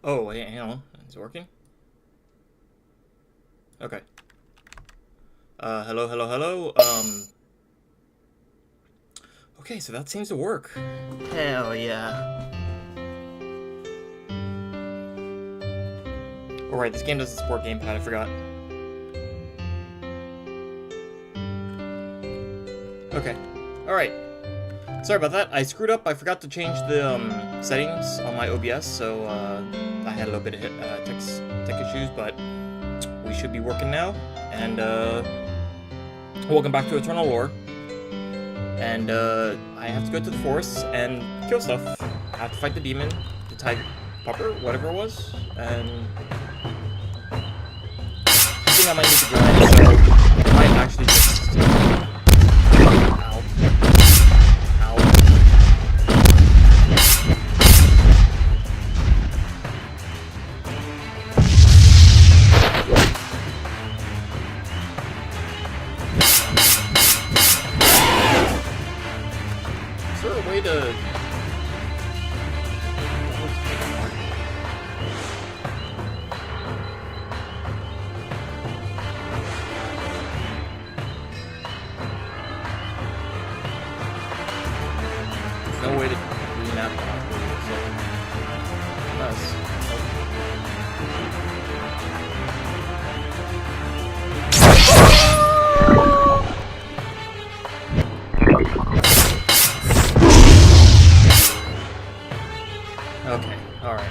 Oh, wait, hang on. Is it working? Okay. Hello, hello, hello. Okay, so that seems to work. Hell yeah. Alright, this game doesn't support gamepad, I forgot. Okay. Alright. Sorry about that. I screwed up. I forgot to change the settings on my OBS, so I had a little bit of tech issues, but we should be working now. And welcome back to Eternal Lore. And I have to go to the forest and kill stuff. I have to fight the demon, the tiger pupper, whatever it was, and I think I might need to grind, so I might actually just... Ow. Ow. Is there a way to... No way to remap that. Okay, alright.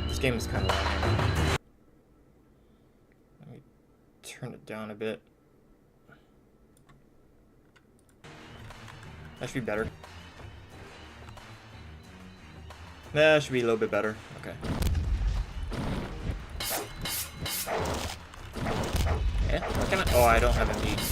This game is kind of loud. Let me turn it down a bit. That should be better. That should be a little bit better. Okay. Yeah, what can I? Oh, I don't have MD.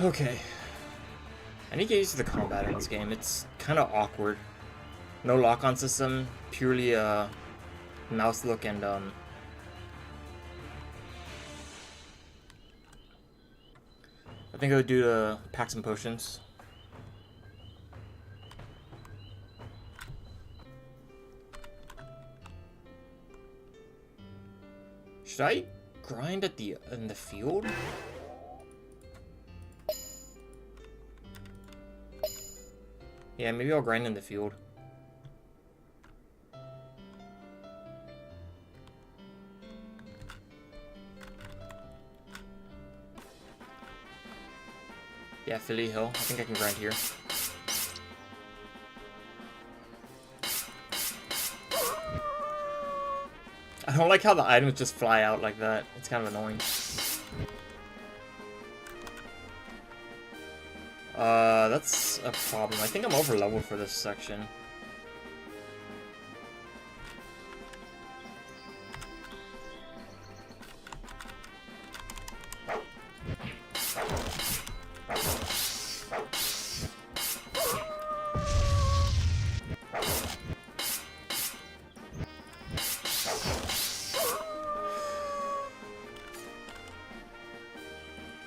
Okay. I need to get used to the combat in this game. It's kind of awkward. No lock-on system, purely mouse look and I think I would do to pack some potions. Should I grind at in the field? Yeah, maybe I'll grind in the field. Yeah, Philly Hill. I think I can grind here. I don't like how the items just fly out like that. It's kind of annoying. That's a problem. I think I'm over leveled for this section.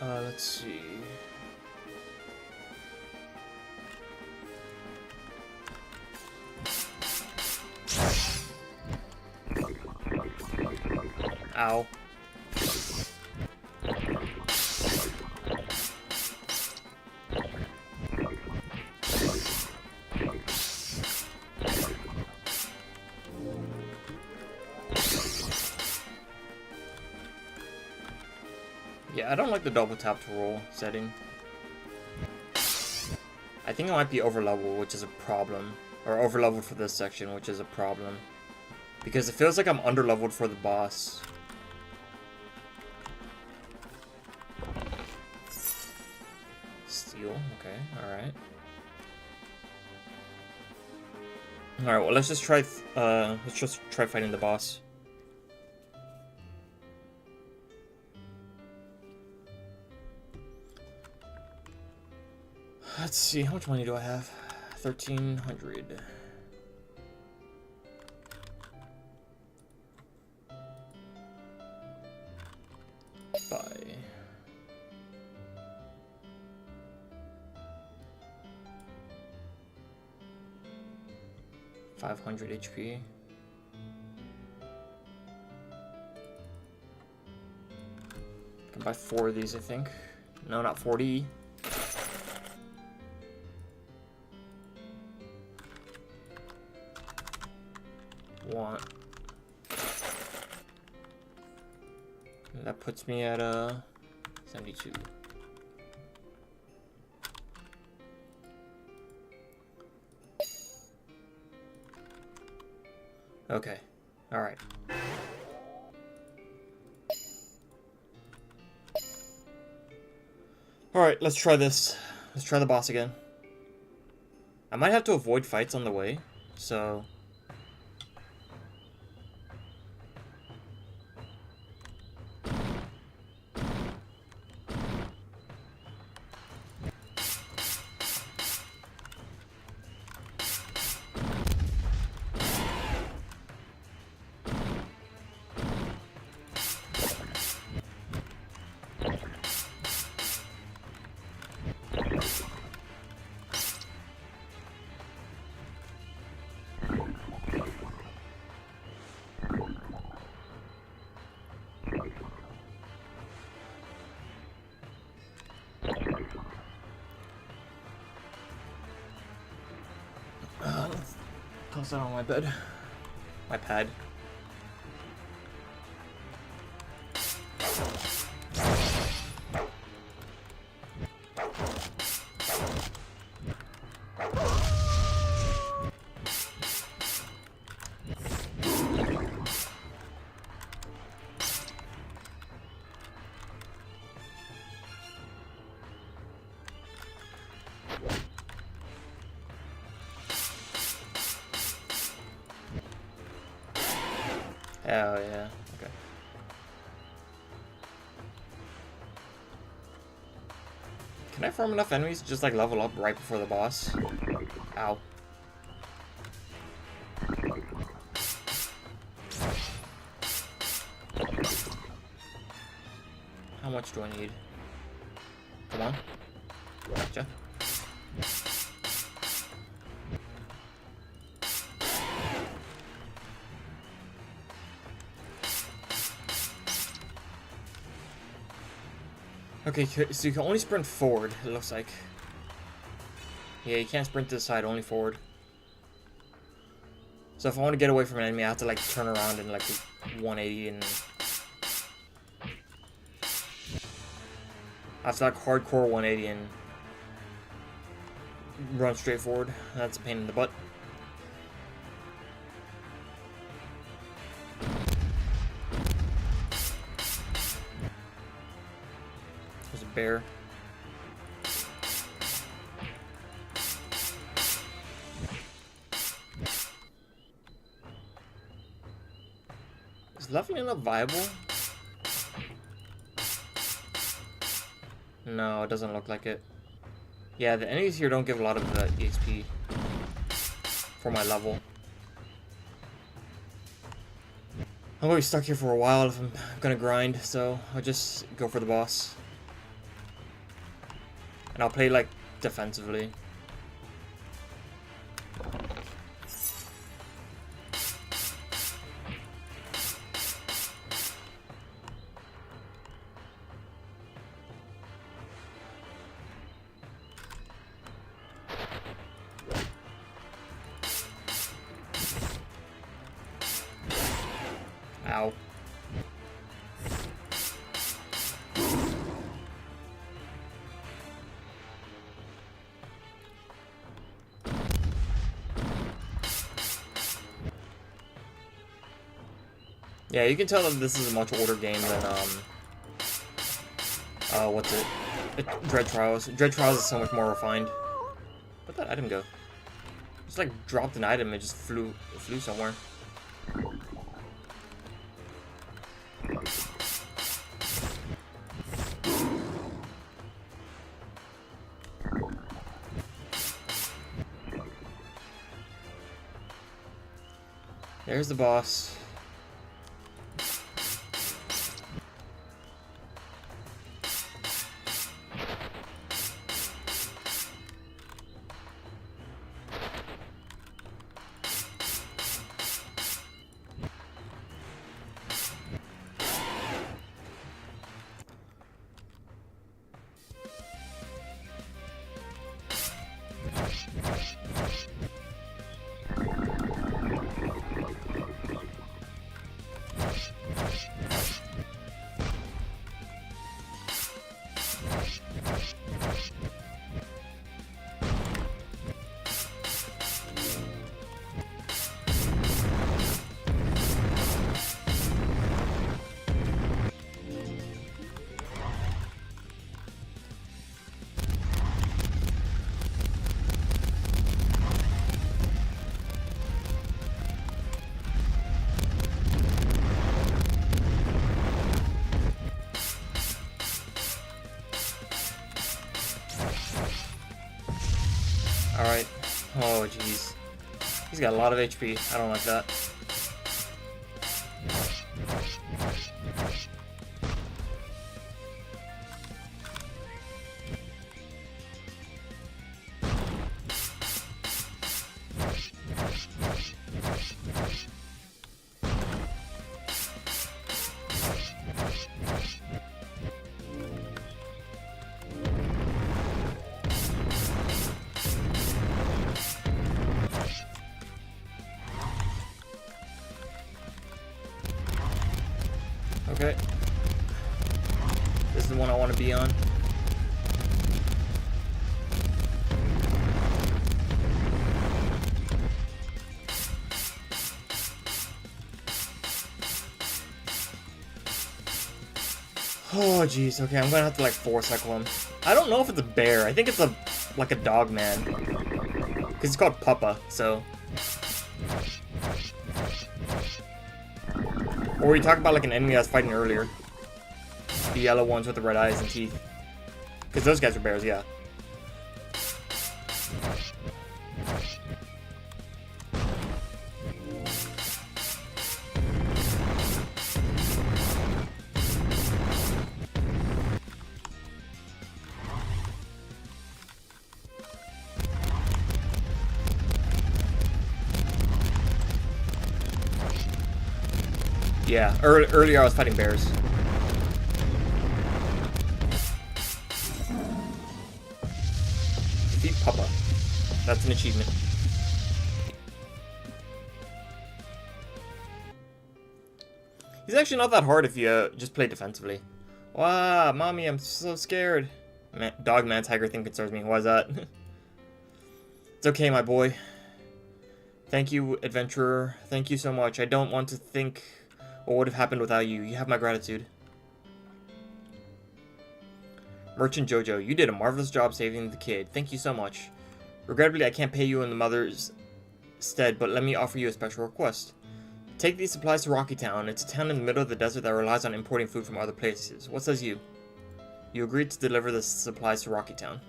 Let's see. Ow. Yeah, I don't like the double tap to roll setting. I think I might be over leveled, which is a problem. Or over leveled for this section, which is a problem. Because it feels like I'm under leveled for the boss. Steel, okay, alright. Alright, well let's just try fighting the boss. Let's see, how much money do I have? 1,300. Buy. $500 HP. Can buy 4 of these, I think. No, not 40. Want. And that puts me at 72. Okay. All right. All right, let's try this. Let's try the boss again. I might have to avoid fights on the way, so let's toss that on my bed. My pad. Oh yeah, okay. Can I farm enough enemies to just like level up right before the boss? Ow. How much do I need? Come on. Gotcha. Okay, so you can only sprint forward, it looks like. Yeah, you can't sprint to the side, only forward. So if I want to get away from an enemy, I have to like turn around and like 180 and... I have to like hardcore 180 and run straight forward. That's a pain in the butt. There's a bear. Is leveling up viable? No, it doesn't look like it. Yeah, the enemies here don't give a lot of EXP for my level. I'm gonna be stuck here for a while if I'm gonna grind, so I'll just go for the boss. And I'll play like defensively. Ow. Yeah, you can tell that this is a much older game than, what's it? Dread Trials. Dread Trials is so much more refined. Where'd that item go? Just like dropped an item and just flew somewhere. There's the boss. Alright. Oh, jeez. He's got a lot of HP. I don't like that. Okay. This is the one I want to be on. Oh jeez, okay, I'm gonna have to like force cycle him. I don't know if it's a bear. I think it's like a dog man. Cause it's called Puppa, so. Or we talk about like an enemy I was fighting earlier. The yellow ones with the red eyes and teeth. Because those guys are bears, yeah. Yeah, earlier I was fighting bears. Defeat Puppa. That's an achievement. He's actually not that hard if you just play defensively. Wow, mommy, I'm so scared. Man, dog man tiger thing concerns me. Why is that? It's okay, my boy. Thank you, adventurer. Thank you so much. I don't want to think what would have happened without you. You have my gratitude. Merchant Jojo, you did a marvelous job saving the kid. Thank you so much. Regrettably, I can't pay you in the mother's stead, but let me offer you a special request. Take these supplies to Rocky Town. It's a town in the middle of the desert that relies on importing food from other places. What says you? You agreed to deliver the supplies to Rocky Town.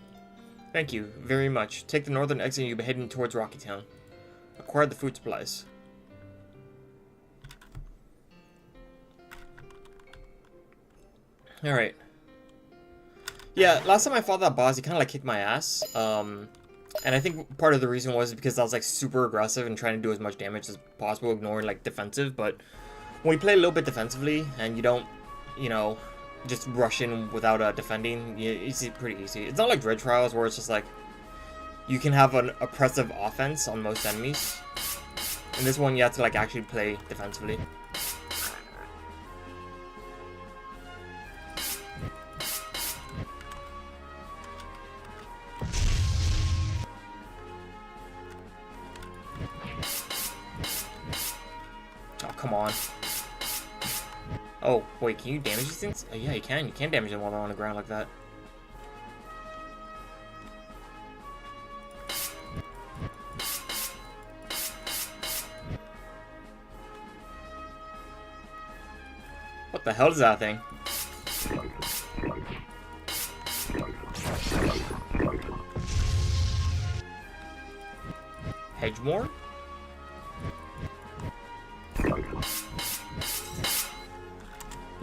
Thank you very much. Take the northern exit and you'll be heading towards Rocky Town. Acquire the food supplies. Alright. Yeah, last time I fought that boss, he kind of like kicked my ass. And I think part of the reason was because I was like super aggressive and trying to do as much damage as possible, ignoring like defensive. But when you play a little bit defensively and you don't, you know, just rush in without defending, it's pretty easy. It's not like Dread Trials where it's just like you can have an oppressive offense on most enemies. In this one, you have to like actually play defensively. Oh, come on. Oh, wait, can you damage these things? Oh, yeah, you can. You can damage them while they're on the ground like that. What the hell is that thing? Hedgemore?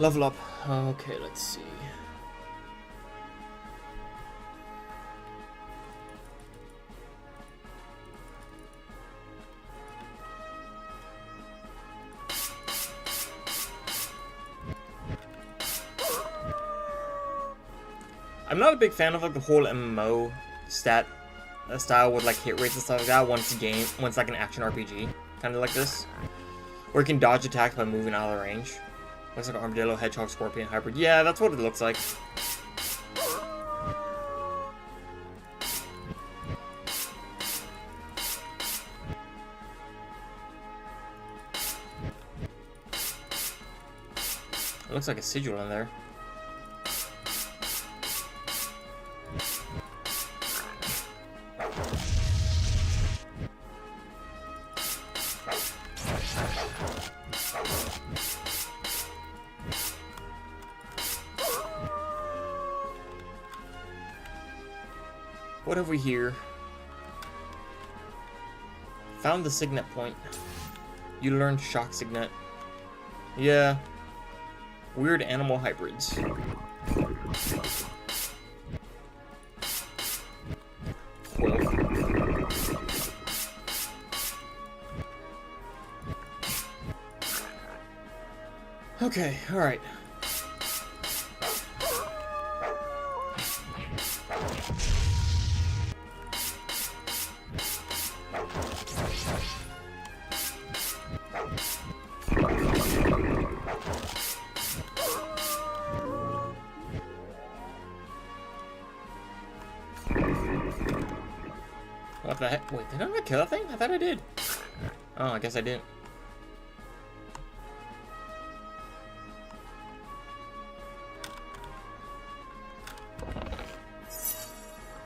Level up. Okay, let's see. I'm not a big fan of like the whole MMO stat style with like hit rates and stuff like that. Once like an action RPG, kind of like this, where you can dodge attacks by moving out of the range. Looks like an armadillo, hedgehog, scorpion hybrid. Yeah, that's what it looks like. It looks like a sigil in there. What have we here? Found the signet point. You learned shock signet. Yeah. Weird animal hybrids. Okay, alright. What the heck? Wait, did I not kill that thing? I thought I did. Oh, I guess I didn't.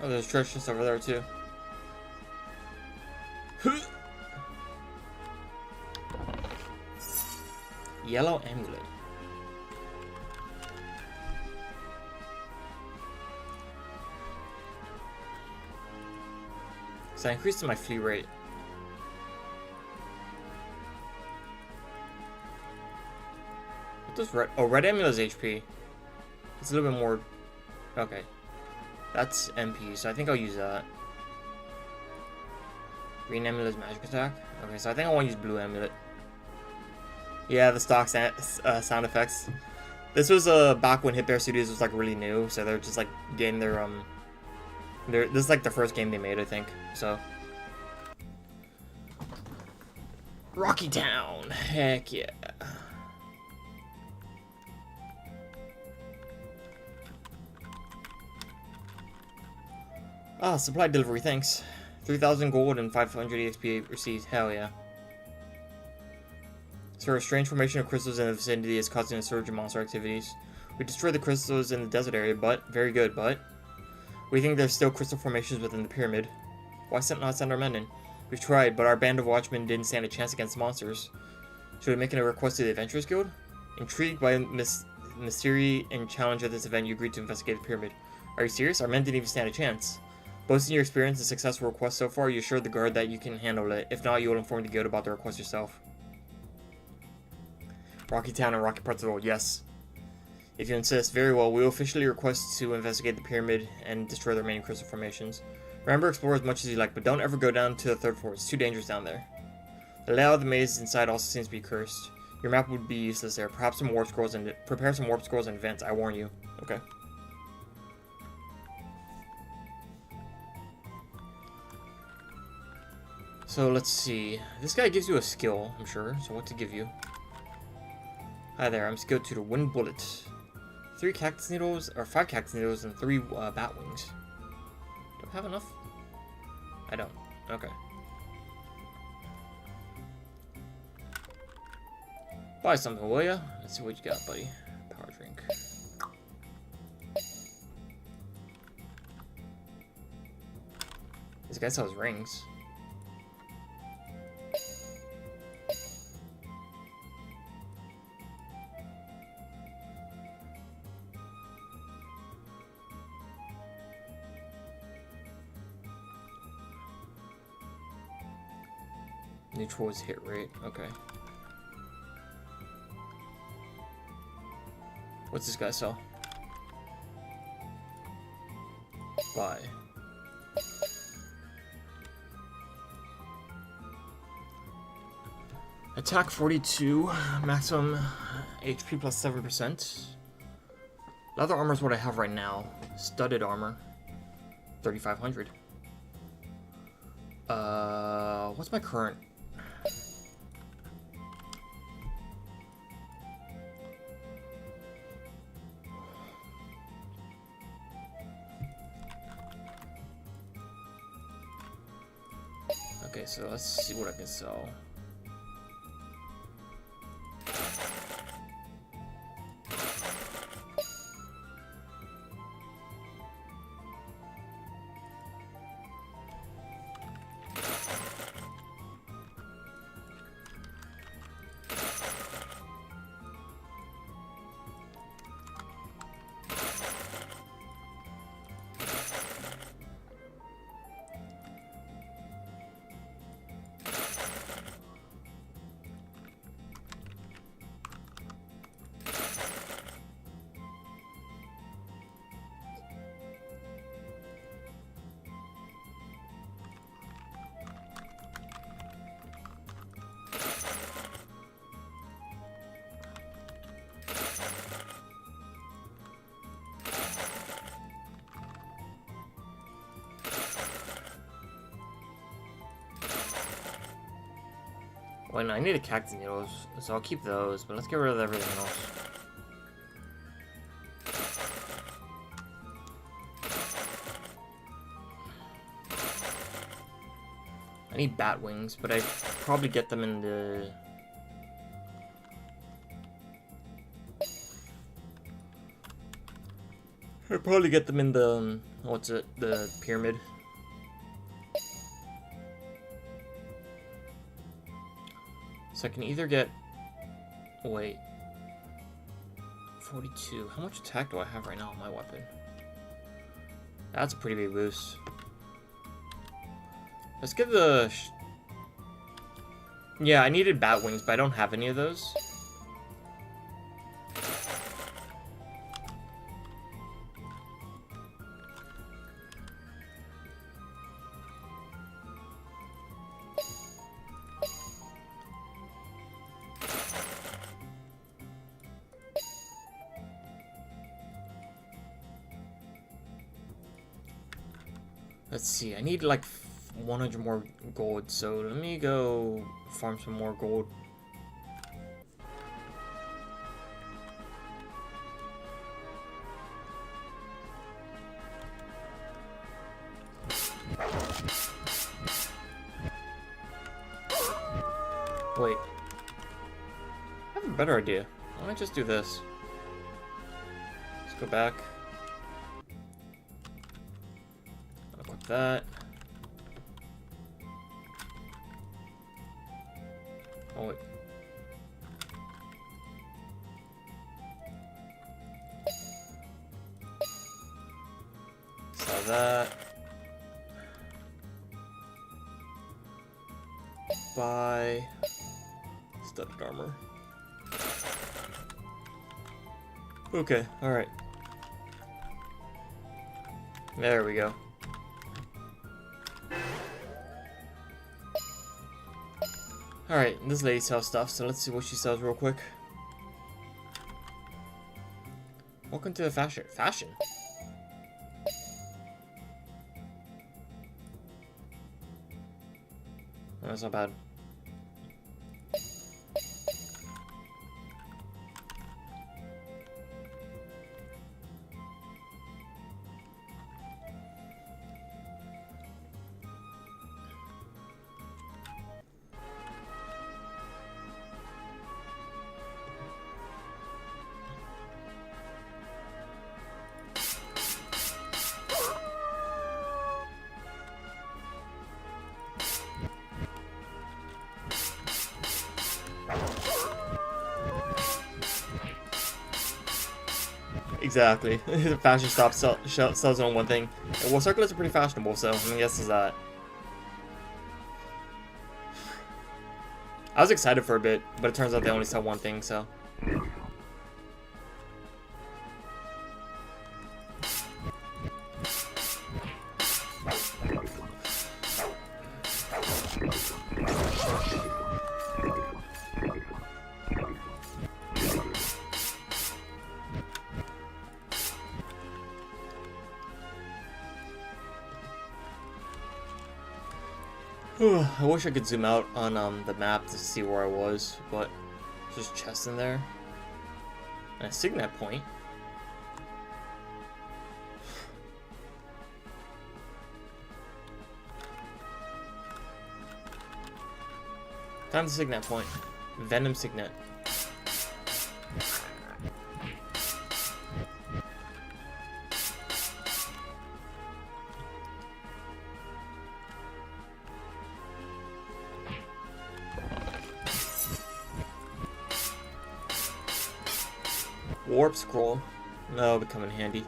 Oh, there's treasure just over there too. Yellow amulet. So I increased my flee rate. What does red? Oh, red amulet is HP. It's a little bit more. Okay, that's MP. So I think I'll use that. Green amulet is magic attack. Okay, so I think I want to use blue amulet. Yeah, the stock sound effects. This was back when Hit Bear Studios was like really new, so they're just like getting their this is like the first game they made, I think. So Rocky Town, heck yeah. Ah, supply delivery, thanks. 3,000 gold and 500 EXP received. Hell yeah. So a strange formation of crystals in the vicinity is causing a surge in monster activities. We destroyed the crystals in the desert area, but very good, but we think there's still crystal formations within the pyramid. Why not send our men in? We've tried, but our band of watchmen didn't stand a chance against monsters. Should we make a request to the Adventurers Guild? Intrigued by the mystery and challenge of this event, you agreed to investigate the pyramid. Are you serious? Our men didn't even stand a chance. Boasting your experience and successful request so far, you assured the guard that you can handle it. If not, you will inform the guild about the request yourself. Rocky Town and Rocky parts of the world, yes. If you insist, very well, we will officially request to investigate the pyramid and destroy the remaining crystal formations. Remember, explore as much as you like, but don't ever go down to the third floor. It's too dangerous down there. The layout of the maze inside also seems to be cursed. Your map would be useless there. Perhaps some warp scrolls and prepare some warp scrolls in advance. I warn you. Okay. So let's see. This guy gives you a skill, I'm sure. So what to give you? Hi there. I'm skilled to the wind bullet. 3 cactus needles, or 5 cactus needles, and 3 bat wings. Do I have enough? I don't. Okay. Buy something, will ya? Let's see what you got, buddy. Power drink. This guy sells rings. Neutral is hit rate. Okay. What's this guy sell? Buy. Attack 42, maximum HP plus 7%. Leather armor is what I have right now. Studded armor, 3,500. What's my current? Okay, so let's see what I can sell. Well, no, I need a cactus needles, so I'll keep those, but let's get rid of everything else. I need bat wings, but I probably get them in the... I'd probably get them in the, what's it, the pyramid. So I can either get, wait, 42. How much attack do I have right now on my weapon? That's a pretty big boost. Let's get the, yeah, I needed bat wings, but I don't have any of those. Let's see, I need like 100 more gold, so let me go farm some more gold. Wait, I have a better idea. Why don't I just do this? Let's go back. That. Oh wait. Sell that. Buy studded armor. Okay, alright. There we go. Alright, this lady sells stuff, so let's see what she sells real quick. Welcome to the fashion. Fashion? Oh, that's not bad. Exactly. The fashion stop sells on one thing. And, well, circlets are pretty fashionable, so I mean, guess is that. I was excited for a bit, but it turns out they only sell one thing, so. I wish I could zoom out on the map to see where I was, but just chests in there. And a signet point. Found the signet point. Venom signet. Warp scroll. That'll become in handy.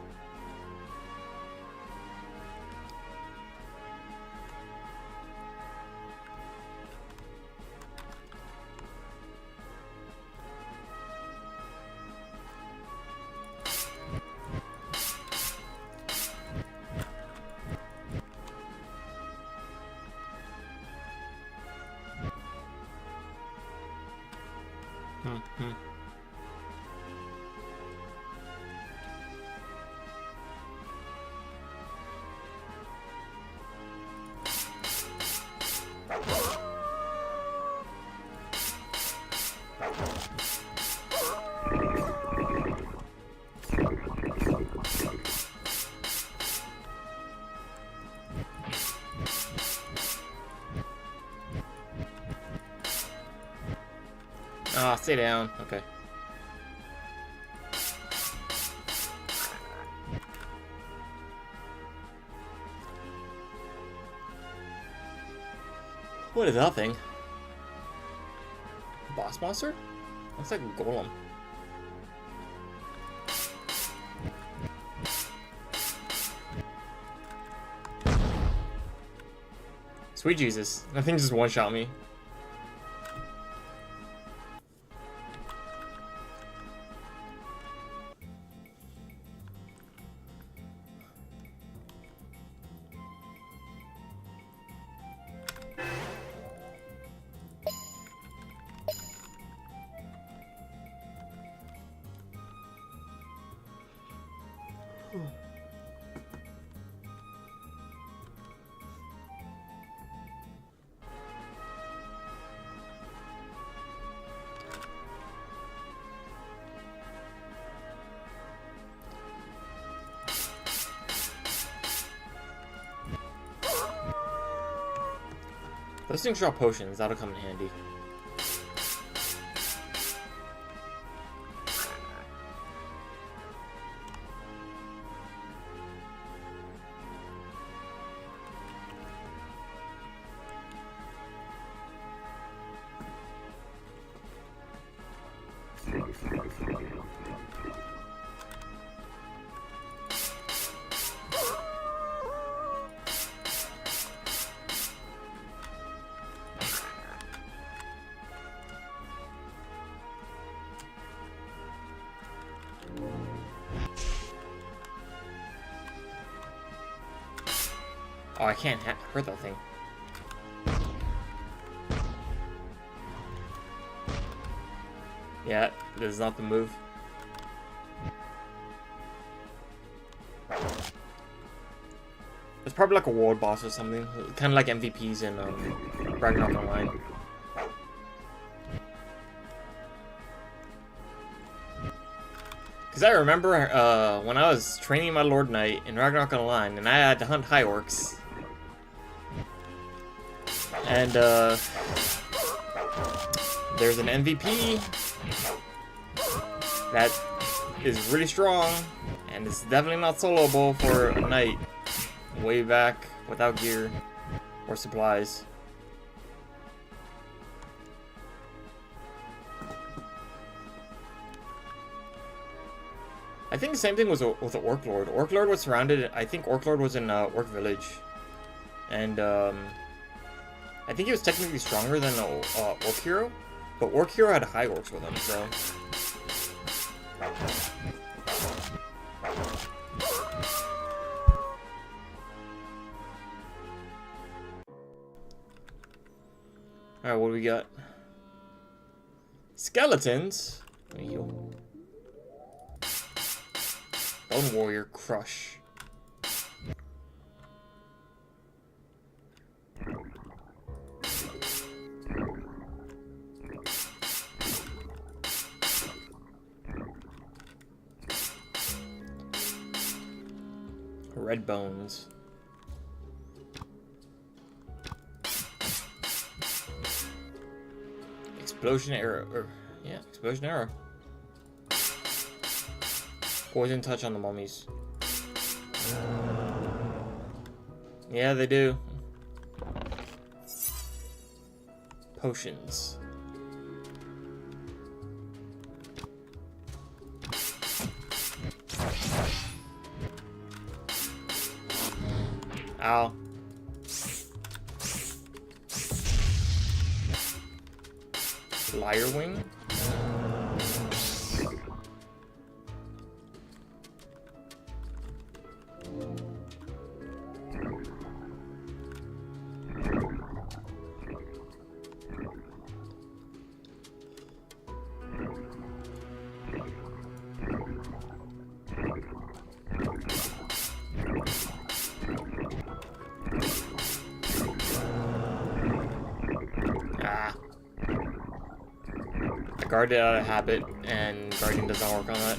Ah, stay down. Okay. What is that thing? Boss monster? Looks like a golem. Sweet Jesus. That thing just one-shot me. Those things drop potions, that'll come in handy. Oh, I can't hurt that thing. Yeah, this is not the move. It's probably like a world boss or something. Kind of like MVPs in Ragnarok Online. Because I remember when I was training my Lord Knight in Ragnarok Online, and I had to hunt high orcs. And there's an MVP that is really strong, and it's definitely not soloable for a knight way back without gear or supplies. I think the same thing was with the Orc Lord. Orc Lord was surrounded. I think Orc Lord was in Orc Village, and I think he was technically stronger than Orc Hero, but Orc Hero had high orcs with him, so. Alright, what do we got? Skeletons? Bone Warrior Crush. Red bones. Explosion arrow. Yeah, explosion arrow. Poison touch on the mummies. Yeah, they do. Potions. Ow. Liar wing? Guard out of habit, and guarding does not work on that.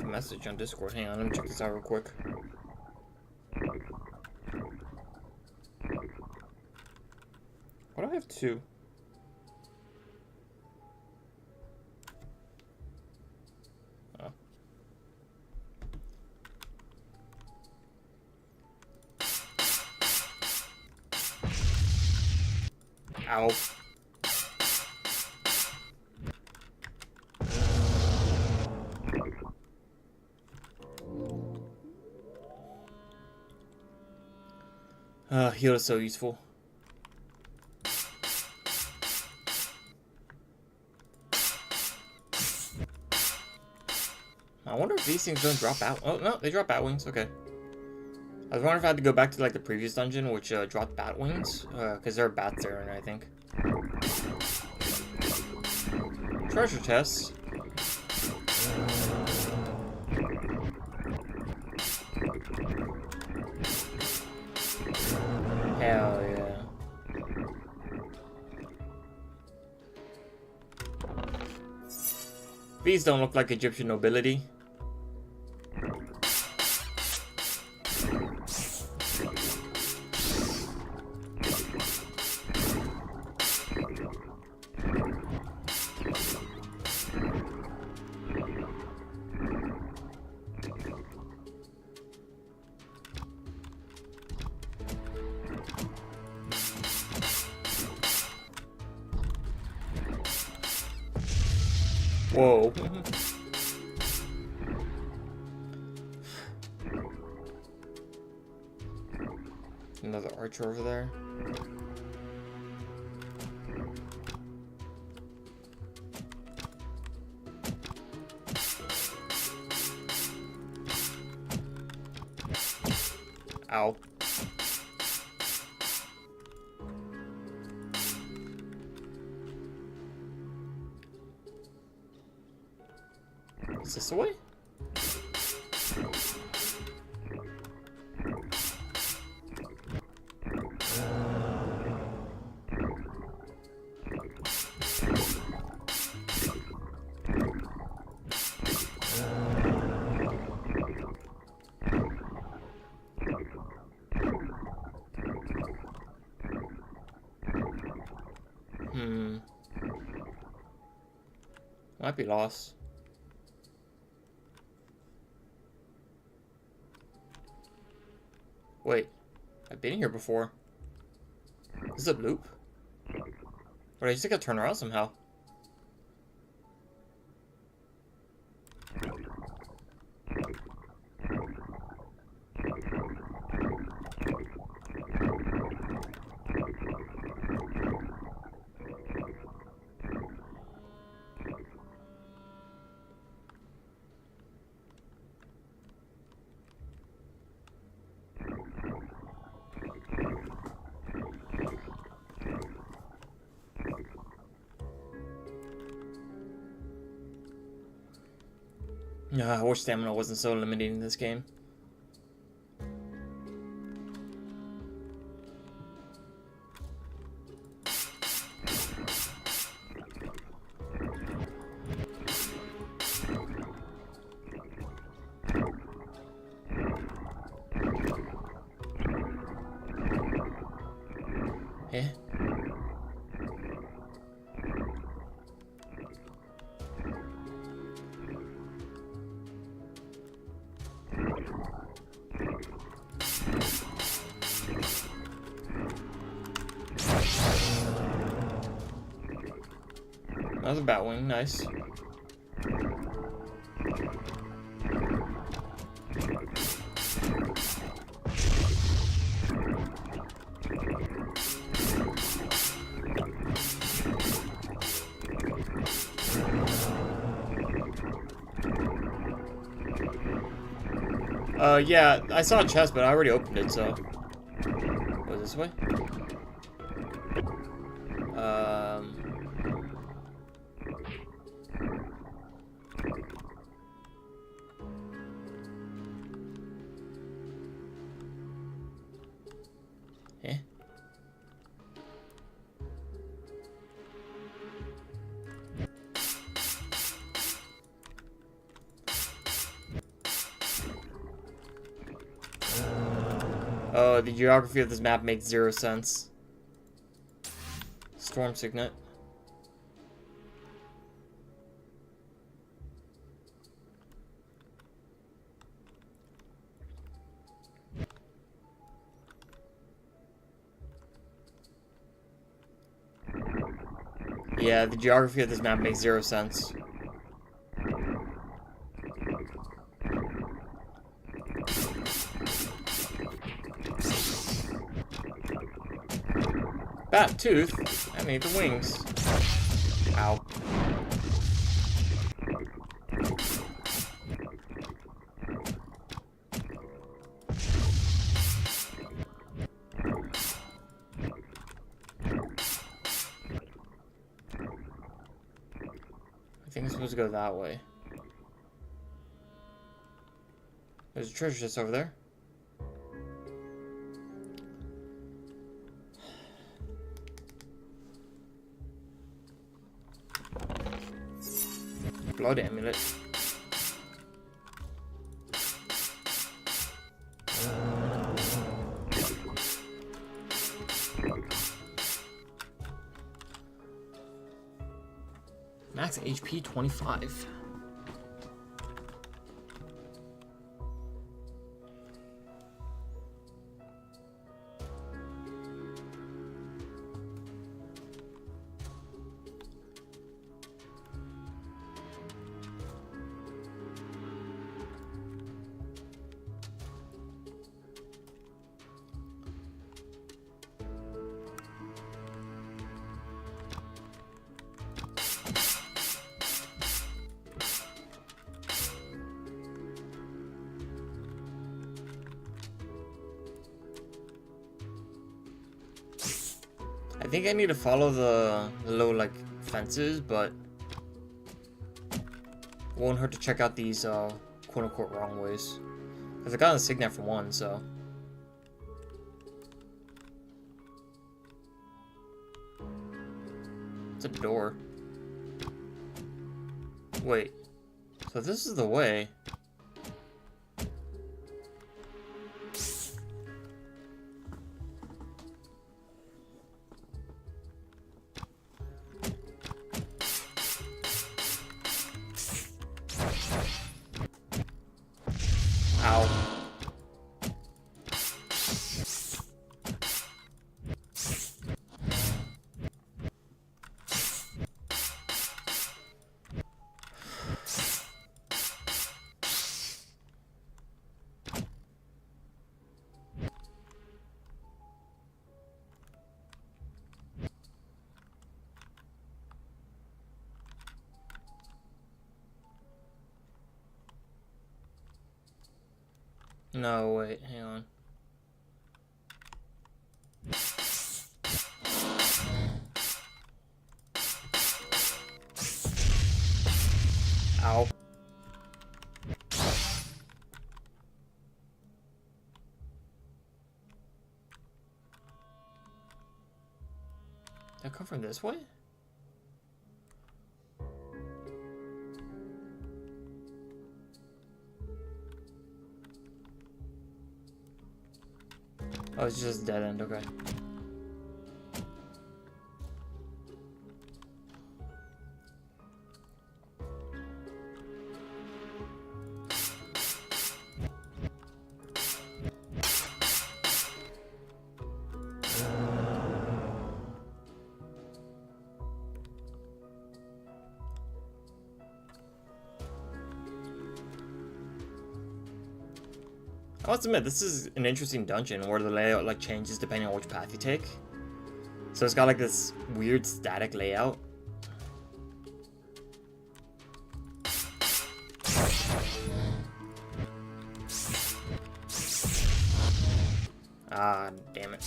Message on Discord. Hang on, let me check this out real quick. Why do I have two? Oh. Ow. Heal is so useful. I wonder if these things don't drop out. Oh, no, they drop bat wings. Okay. I was wondering if I had to go back to, like, the previous dungeon, which dropped bat wings. Because there are bats there, and I think. Treasure chests. Hell yeah. These don't look like Egyptian nobility. Whoa. Another archer over there. Ow. Is this the way? Might be lost. Wait, I've been here before. This is a loop? But I just gotta turn around somehow. I wish stamina wasn't so limiting in this game. Eh? Another batwing, nice. Yeah, I saw a chest, but I already opened it, so. Go this way? Eh? Oh, the geography of this map makes 0 sense. Storm Signet. Yeah, the geography of this map makes 0 sense. Bat tooth? I made the wings. Ow. I think I'm supposed to go that way. There's a treasure chest over there. Blood amulet. Max HP 25. I think I need to follow the little, like, fences, but won't hurt to check out these, quote-unquote wrong ways. Because I got a signet for one, so. It's a door. Wait. So this is the way. No, wait, hang on. Ow. Did I come from this way? Oh, it's just dead end, okay. I must admit, this is an interesting dungeon where the layout like changes depending on which path you take. So it's got like this weird static layout. Ah, damn it.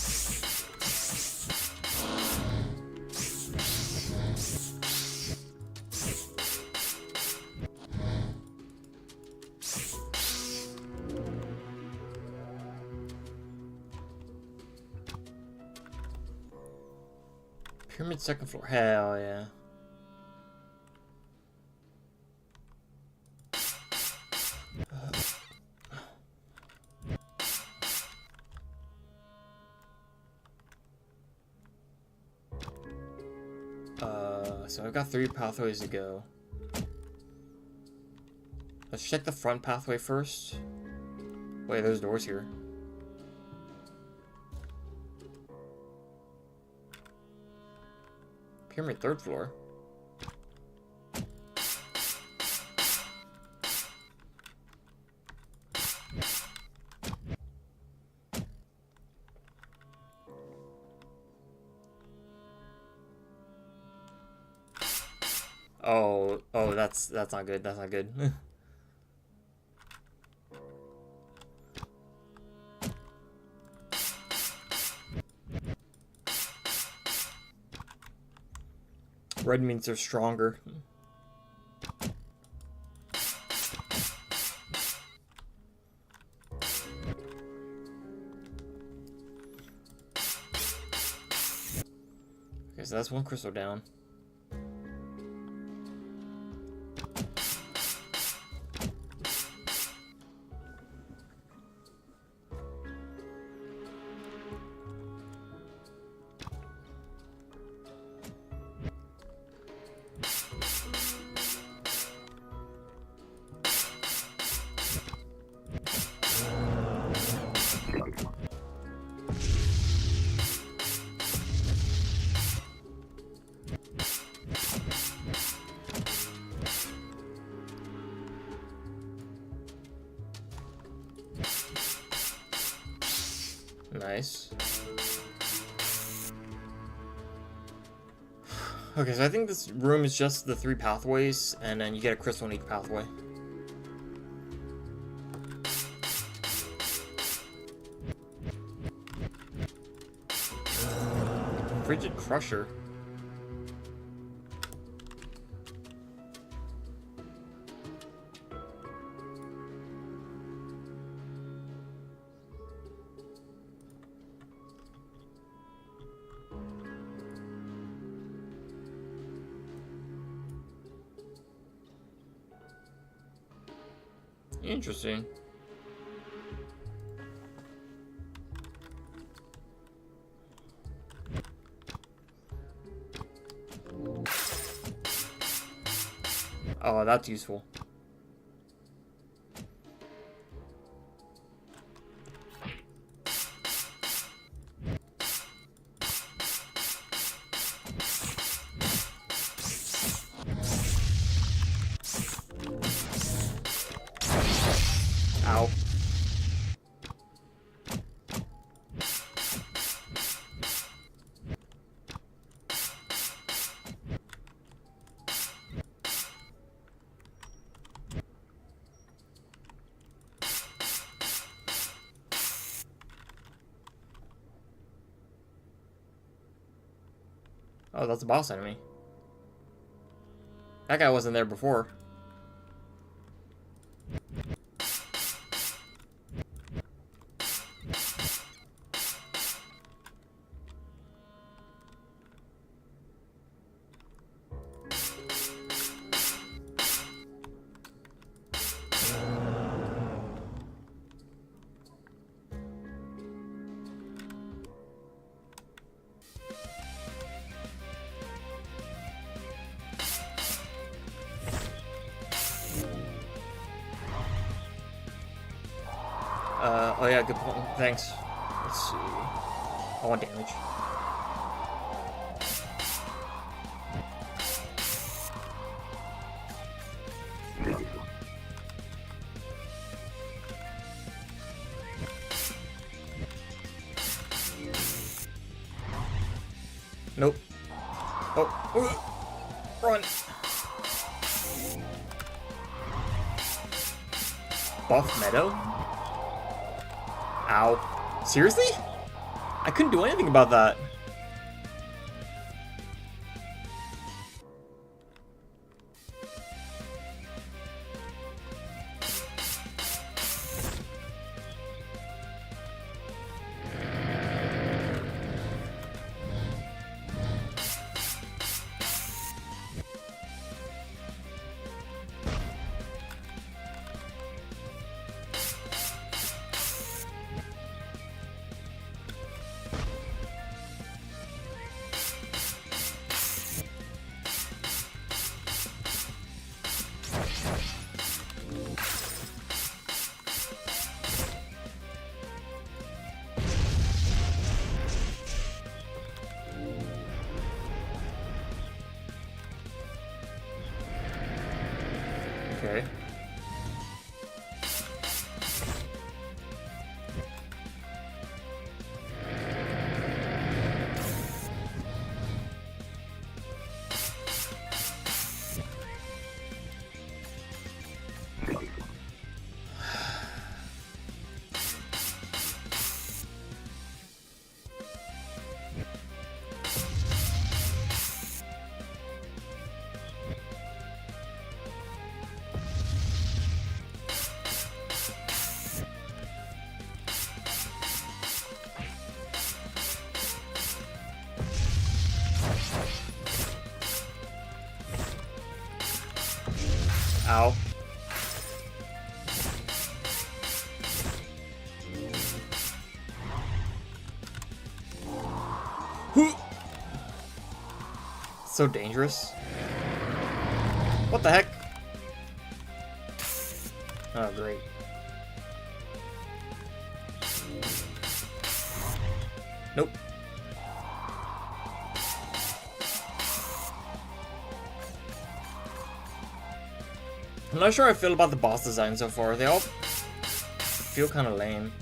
Pyramid second floor. Hell yeah. So I've got 3 pathways to go. Let's check the front pathway first. Wait, there's doors here. Pyramid 3rd floor. Oh, that's not good. That's not good. Red means they're stronger. Okay, so that's one crystal down. Nice. Okay, so I think this room is just the 3 pathways, and then you get a crystal in each pathway. Frigid Crusher. Interesting. Oh, that's useful. Ow. Oh, that's a boss enemy. That guy wasn't there before. Oh yeah, good point. Thanks. Let's see. I want damage. Nope. Oh, run. Buff Meadow? Ow. Seriously? I couldn't do anything about that. Okay. Ow. So dangerous. What the heck? Oh, great. Nope. I'm not sure how I feel about the boss design so far. They all feel kind of lame.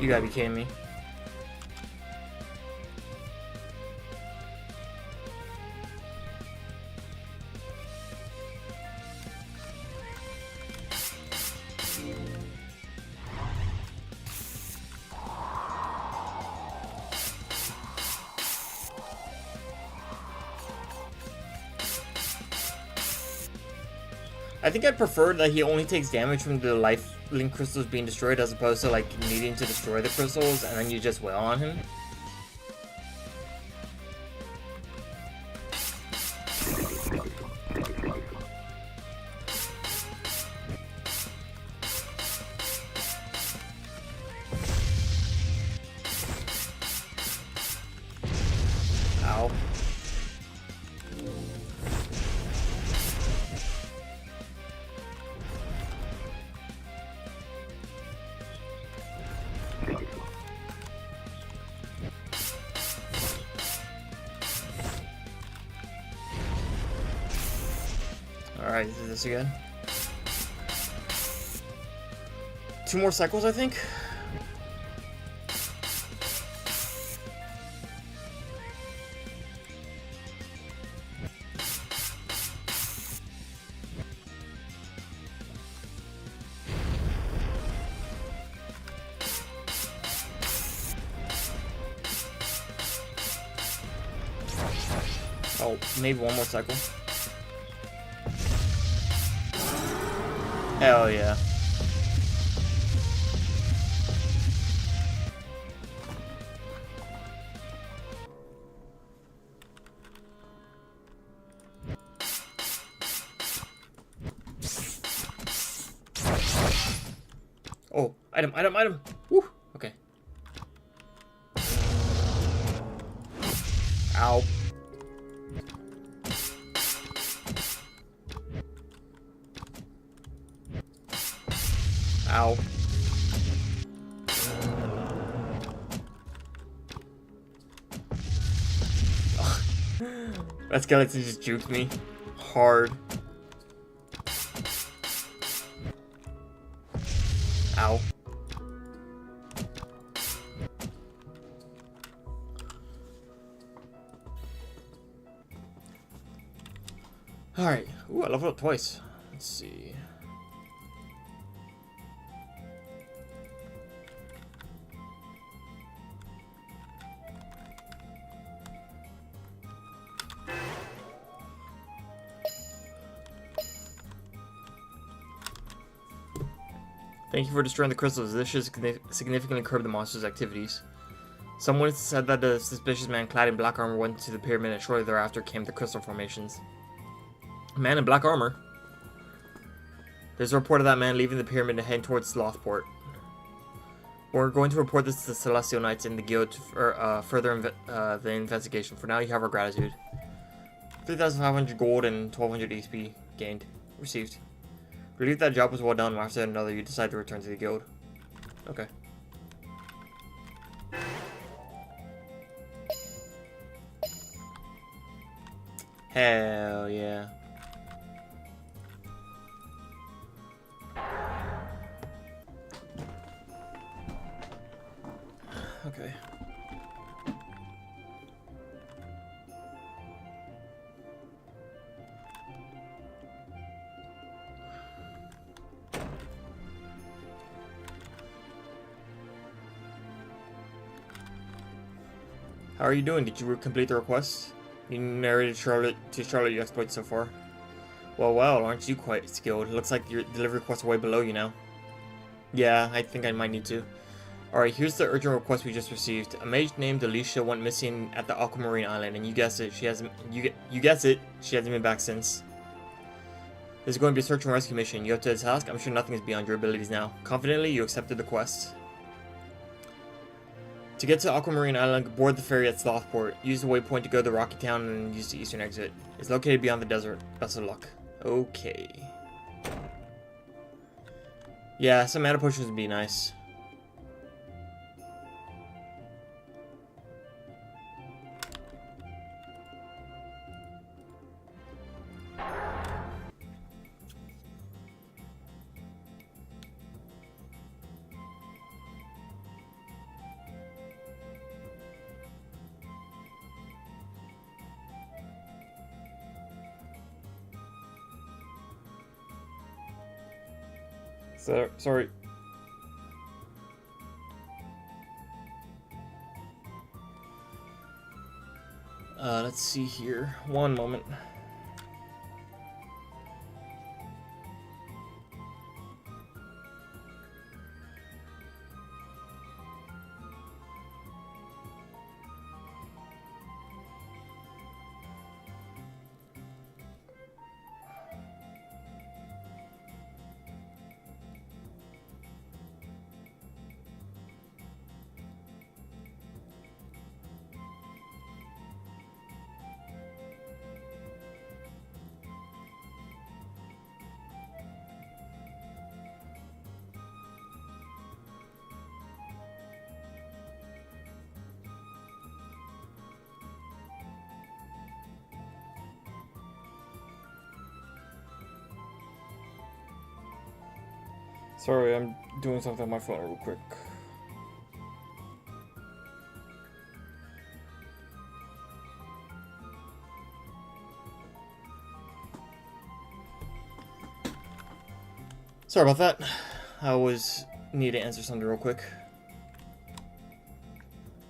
You gotta be kidding me. I think I'd prefer that he only takes damage from the life link crystals being destroyed as opposed to like needing to destroy the crystals and then you just wail on him. Ow. Alright, do this again. 2 more cycles, I think? Oh, maybe 1 more cycle. Hell yeah. Oh, item, item, item. Woo. Okay. Ow. Ow. That skeleton just juked me hard. Ow. Alright. Ooh, I leveled up twice. Let's see. Thank you for destroying the crystals. This should significantly curb the monster's activities. Someone said that the suspicious man clad in black armor went to the pyramid and shortly thereafter came the crystal formations. A man in black armor? There's a report of that man leaving the pyramid and heading towards Slothport. We're going to report this to the Celestial Knights in the Guild for further the investigation. For now, you have our gratitude. 3,500 gold and 1,200 XP gained. Received. Relieved that job was well done. After another, you decide to return to the guild. Okay. Hell yeah. Okay. How are you doing? Did you complete the request? You narrated Charlotte your exploits so far. Well, aren't you quite skilled? Looks like your delivery requests are way below you now. Yeah, I think I might need to. Alright, here's the urgent request we just received. A mage named Alicia went missing at the Aquamarine Island, and you guessed it, she hasn't been back since. This is going to be a search and rescue mission. You up to the task? I'm sure nothing is beyond your abilities now. Confidently, you accepted the quest. To get to Aquamarine Island, board the ferry at Slothport. Use the waypoint to go to Rocky Town and use the eastern exit. It's located beyond the desert. Best of luck. Okay. Yeah, some mana potions would be nice. Sorry. Let's see here. One moment. Sorry, I'm doing something on my phone real quick. Sorry about that. I need to answer something real quick.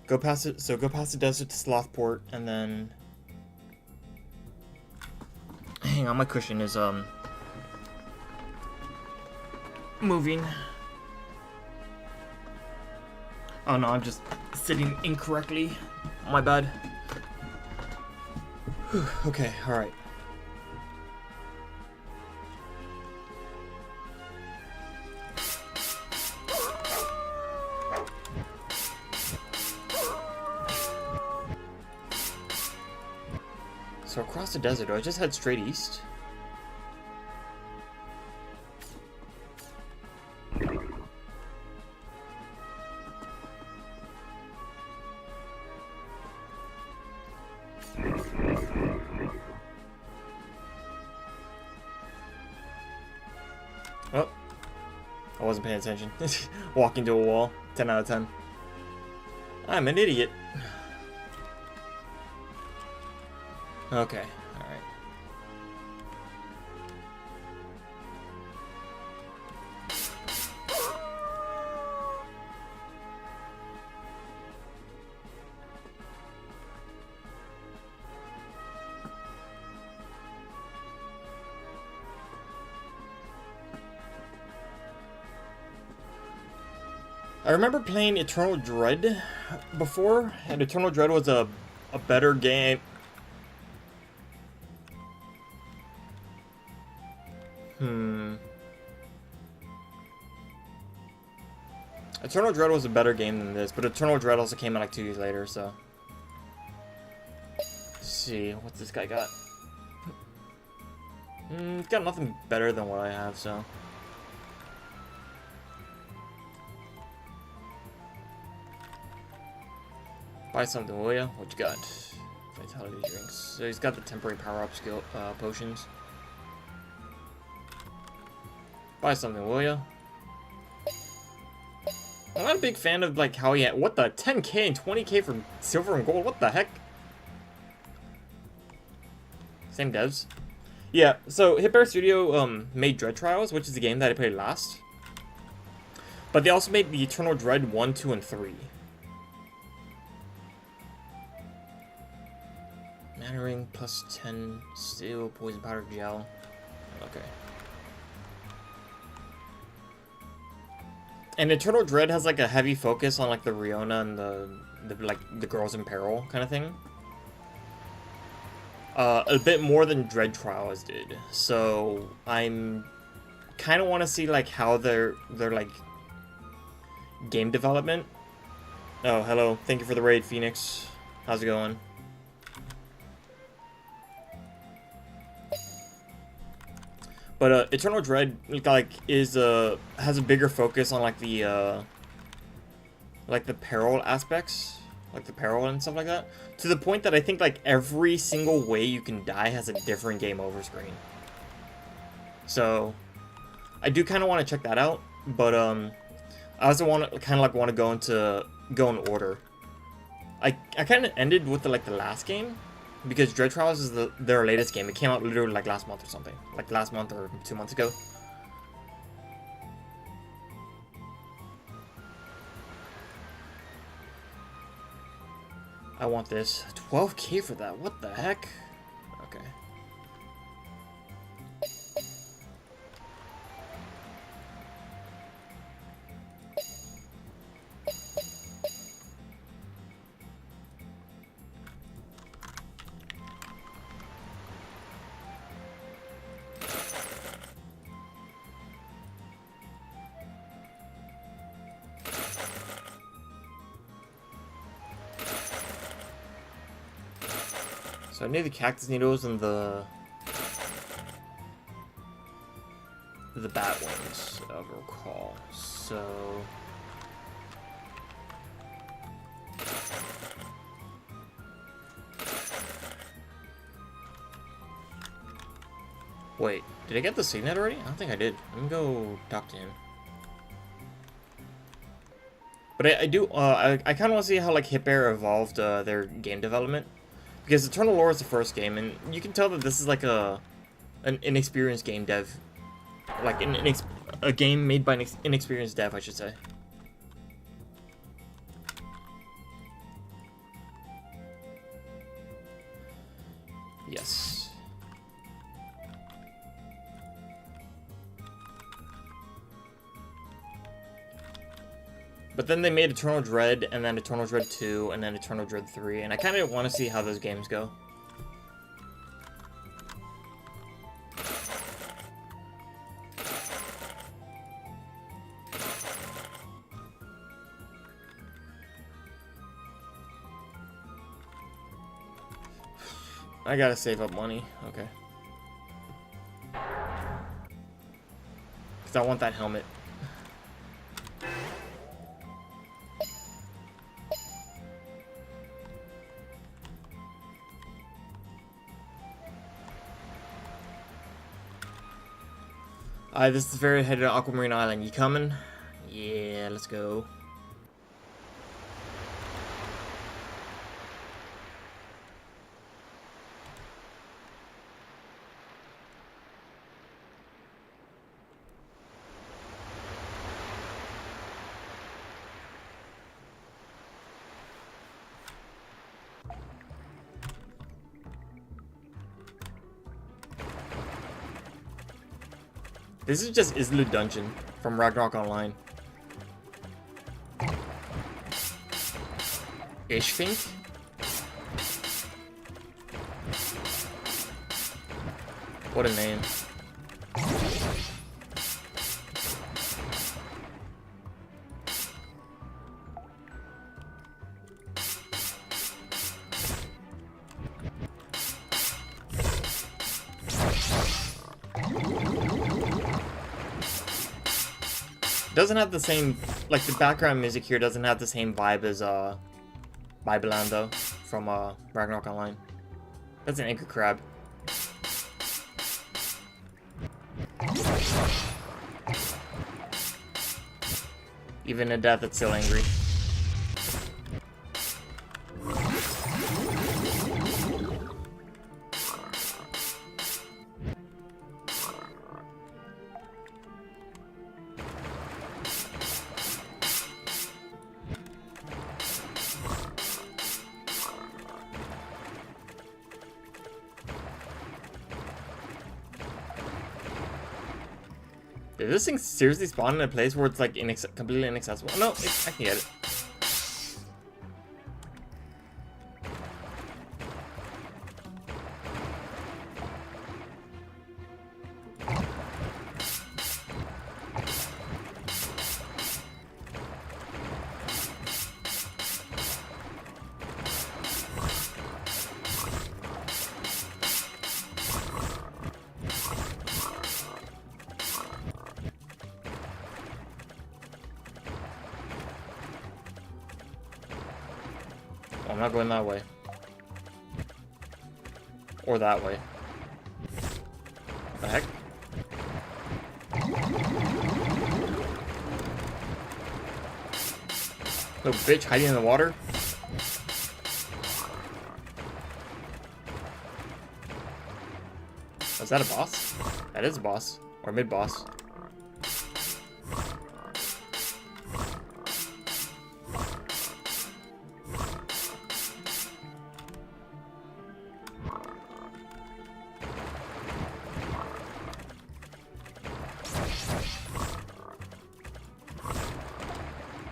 Go past it. So go past the desert to Slothport, and then hang on. My cushion is moving. Oh no, I'm just sitting incorrectly. My bad. Whew, okay, all right. So across the desert, do I just head straight east? Oh, I wasn't paying attention. Walking to a wall, 10 out of 10. I'm an idiot. Okay, alright. I remember playing Eternal Dread before, and Eternal Dread was a better game. Eternal Dread was a better game than this, but Eternal Dread also came out like 2 years later, so. Let's see, what's this guy got? He's got nothing better than what I have, so. Buy something, will ya? What you got? Vitality drinks. So he's got the temporary power-up skill potions. Buy something, will ya? I'm not a big fan of like how he had what the 10k and 20k for silver and gold. What the heck? Same devs. Yeah, so Hitbear Studio made Dread Trials, which is the game that I played last. But they also made the Eternal Dread 1, 2, and 3. Mana ring plus 10 steel, poison powder gel. Okay. And Eternal Dread has like a heavy focus on like the Riona and the girls in peril kind of thing. A bit more than Dread Trials did. So I'm kind of want to see like how their like game development. Oh, hello. Thank you for the raid, Phoenix. How's it going? But Eternal Dread like is has a bigger focus on like the peril aspects, like the peril and stuff like that, to the point that I think like every single way you can die has a different game over screen. So I do kind of want to check that out, but I also want to kind of like want to go in order. I kind of ended with the last game. Because Dread Trials is their latest game. It came out literally like last month or something. Like last month or 2 months ago. I want this. 12k for that. What the heck? Okay. So I need the cactus needles and the bat wings, I recall. So wait, did I get the signet already? I don't think I did. Let me go talk to him. But I do, I kind of want to see how, like, Hip Air evolved their game development. Because Eternal Lore is the first game, and you can tell that this is, like, an inexperienced game dev. Like, a game made by an inexperienced dev, I should say. Yes. But then they made Eternal Dread, and then Eternal Dread 2, and then Eternal Dread 3, and I kind of want to see how those games go. I gotta save up money, okay. Because I want that helmet. This is very headed to Aquamarine Island. You coming? Yeah, let's go. This is just Isla Dungeon from Ragnarok Online. Ishfink? What a name. Doesn't have the same, like, the background music here doesn't have the same vibe as Bibeland though from Ragnarok Online. That's an anchor crab. Even in death, it's still angry. Did this thing seriously spawn in a place where it's like completely inaccessible? No, I can get it. Oh, I'm not going that way. Or that way. What the heck? Little bitch hiding in the water? Is that a boss? That is a boss. Or mid-boss.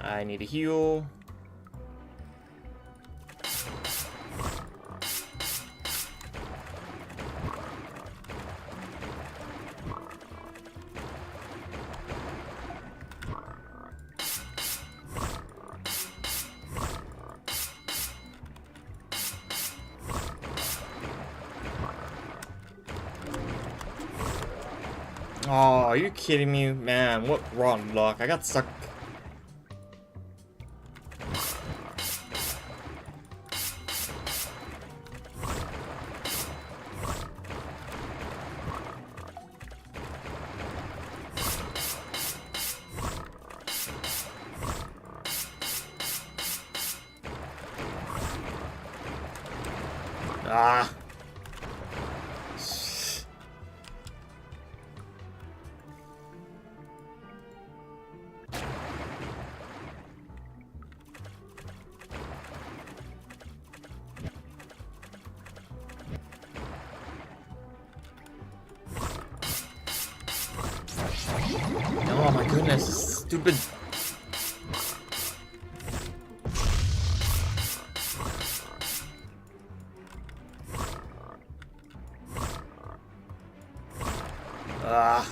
I need a heal. Oh, are you kidding me? Man, what wrong luck. I got stuck. Ah. Oh my goodness, stupid. Ah.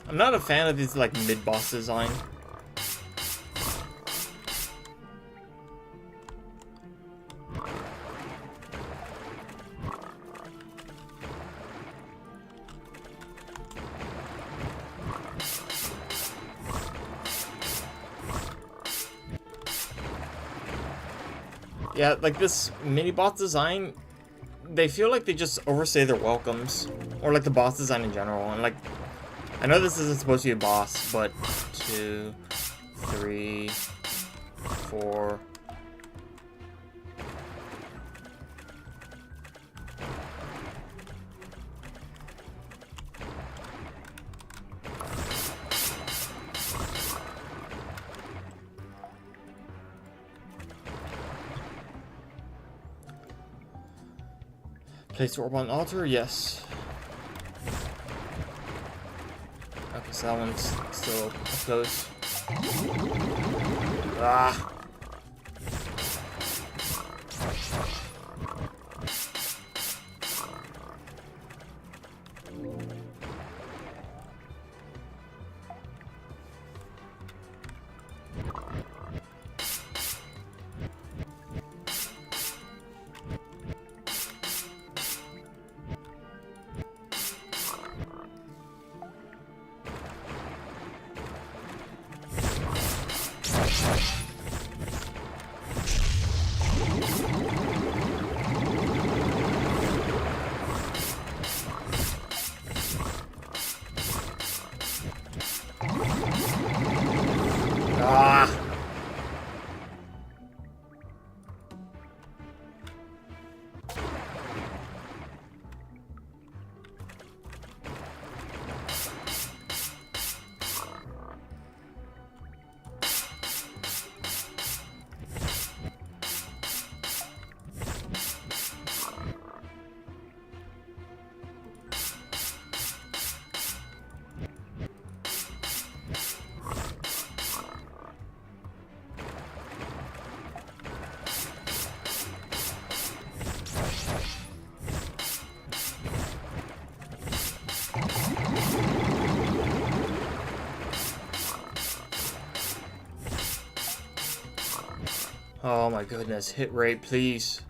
I'm not a fan of these like mid-boss design. Yeah, like this mini-boss design, they feel like they just overstay their welcomes. Or like the boss design in general. And like, I know this isn't supposed to be a boss, but 2, 3, 4. Place the orb on the altar? Yes. Okay, so that one's still close. Ah! Ah! Oh my goodness, hit rate, please.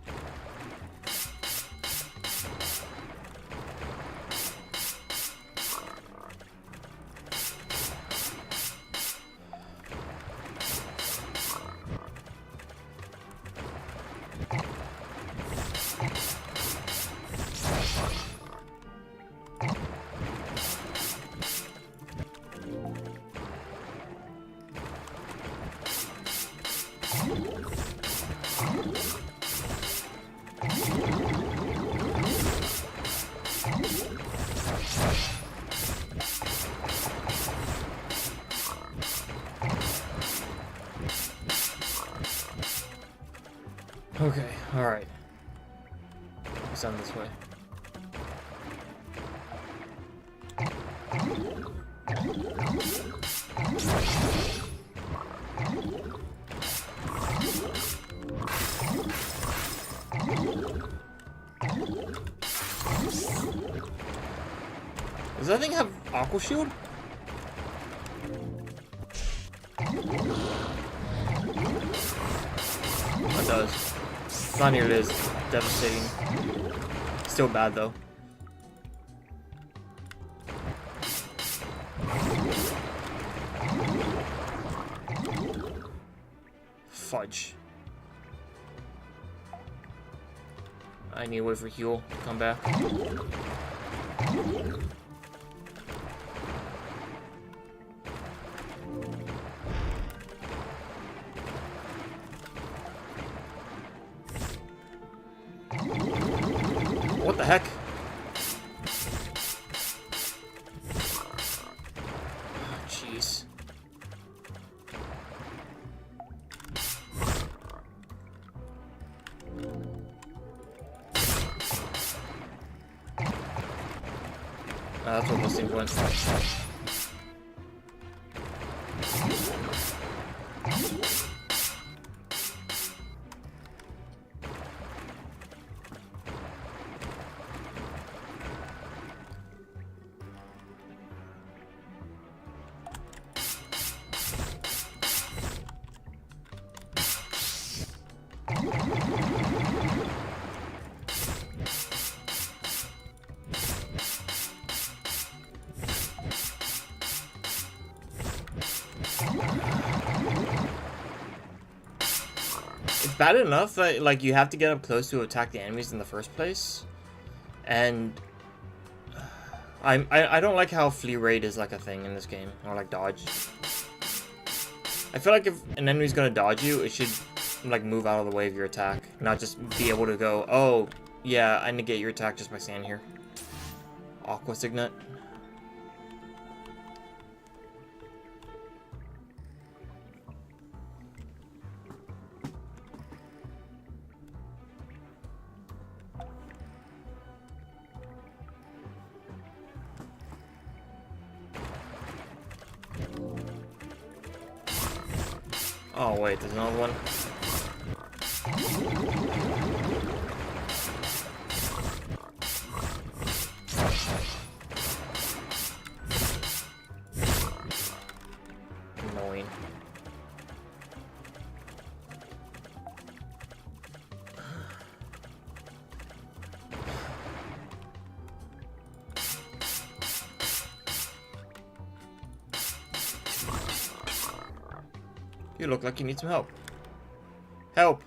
Okay, alright. It's on this way. Does that thing have Aqua Shield? It does. It's not nearly as devastating. Still bad though. Fudge. I need to wait for heal to come back. What the heck? Jeez. That's what this thing went. It's bad enough that like you have to get up close to attack the enemies in the first place, and I don't like how flee rate is like a thing in this game, or like dodge. I feel like if an enemy's gonna dodge you, it should like move out of the way of your attack, not just be able to go, oh yeah, I negate your attack just by standing here. Aqua Signet. Oh wait, there's another one. Annoying. You look like you need some help. Help!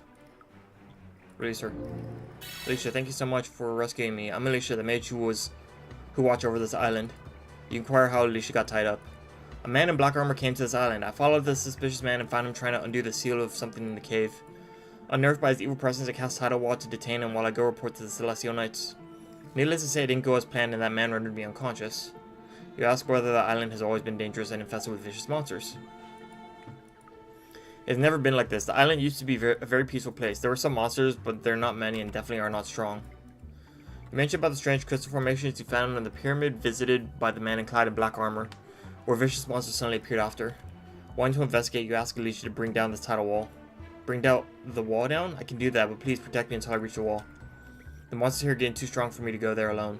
Release her. Alicia, thank you so much for rescuing me. I'm Alicia, the mage who watched over this island. You inquire how Alicia got tied up. A man in black armor came to this island. I followed the suspicious man and found him trying to undo the seal of something in the cave. Unnerved by his evil presence, I cast Tidal Wall to detain him while I go report to the Celestial Knights. Needless to say, it didn't go as planned and that man rendered me unconscious. You ask whether the island has always been dangerous and infested with vicious monsters. It's never been like this. The island used to be a very peaceful place. There were some monsters, but they're not many and definitely are not strong. You mentioned about the strange crystal formations you found in the pyramid visited by the man clad in black armor, where vicious monsters suddenly appeared after. Wanting to investigate, you ask Alicia to bring down this tidal wall. Bring down the wall down? I can do that, but please protect me until I reach the wall. The monsters here are getting too strong for me to go there alone.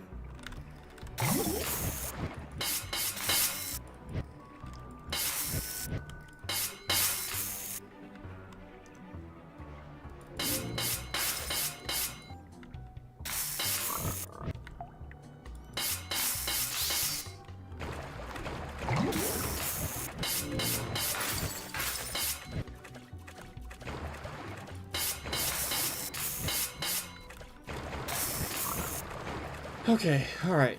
Okay, alright.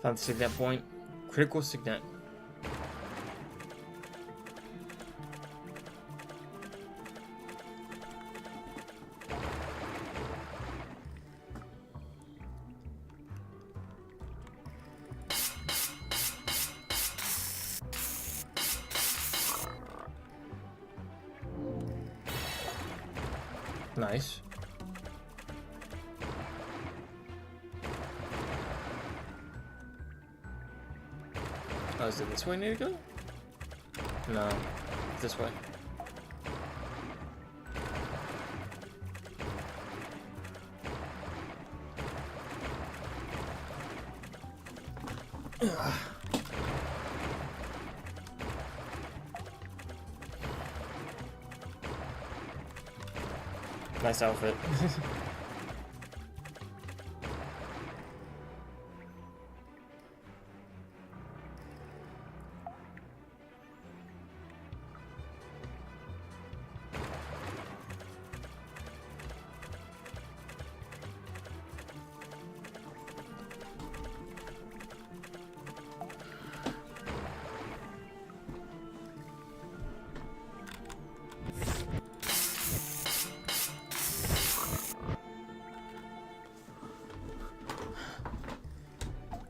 Found the signet point. Critical signet. Nice. Oh, is it this way I need to go? No, this way. Nice outfit.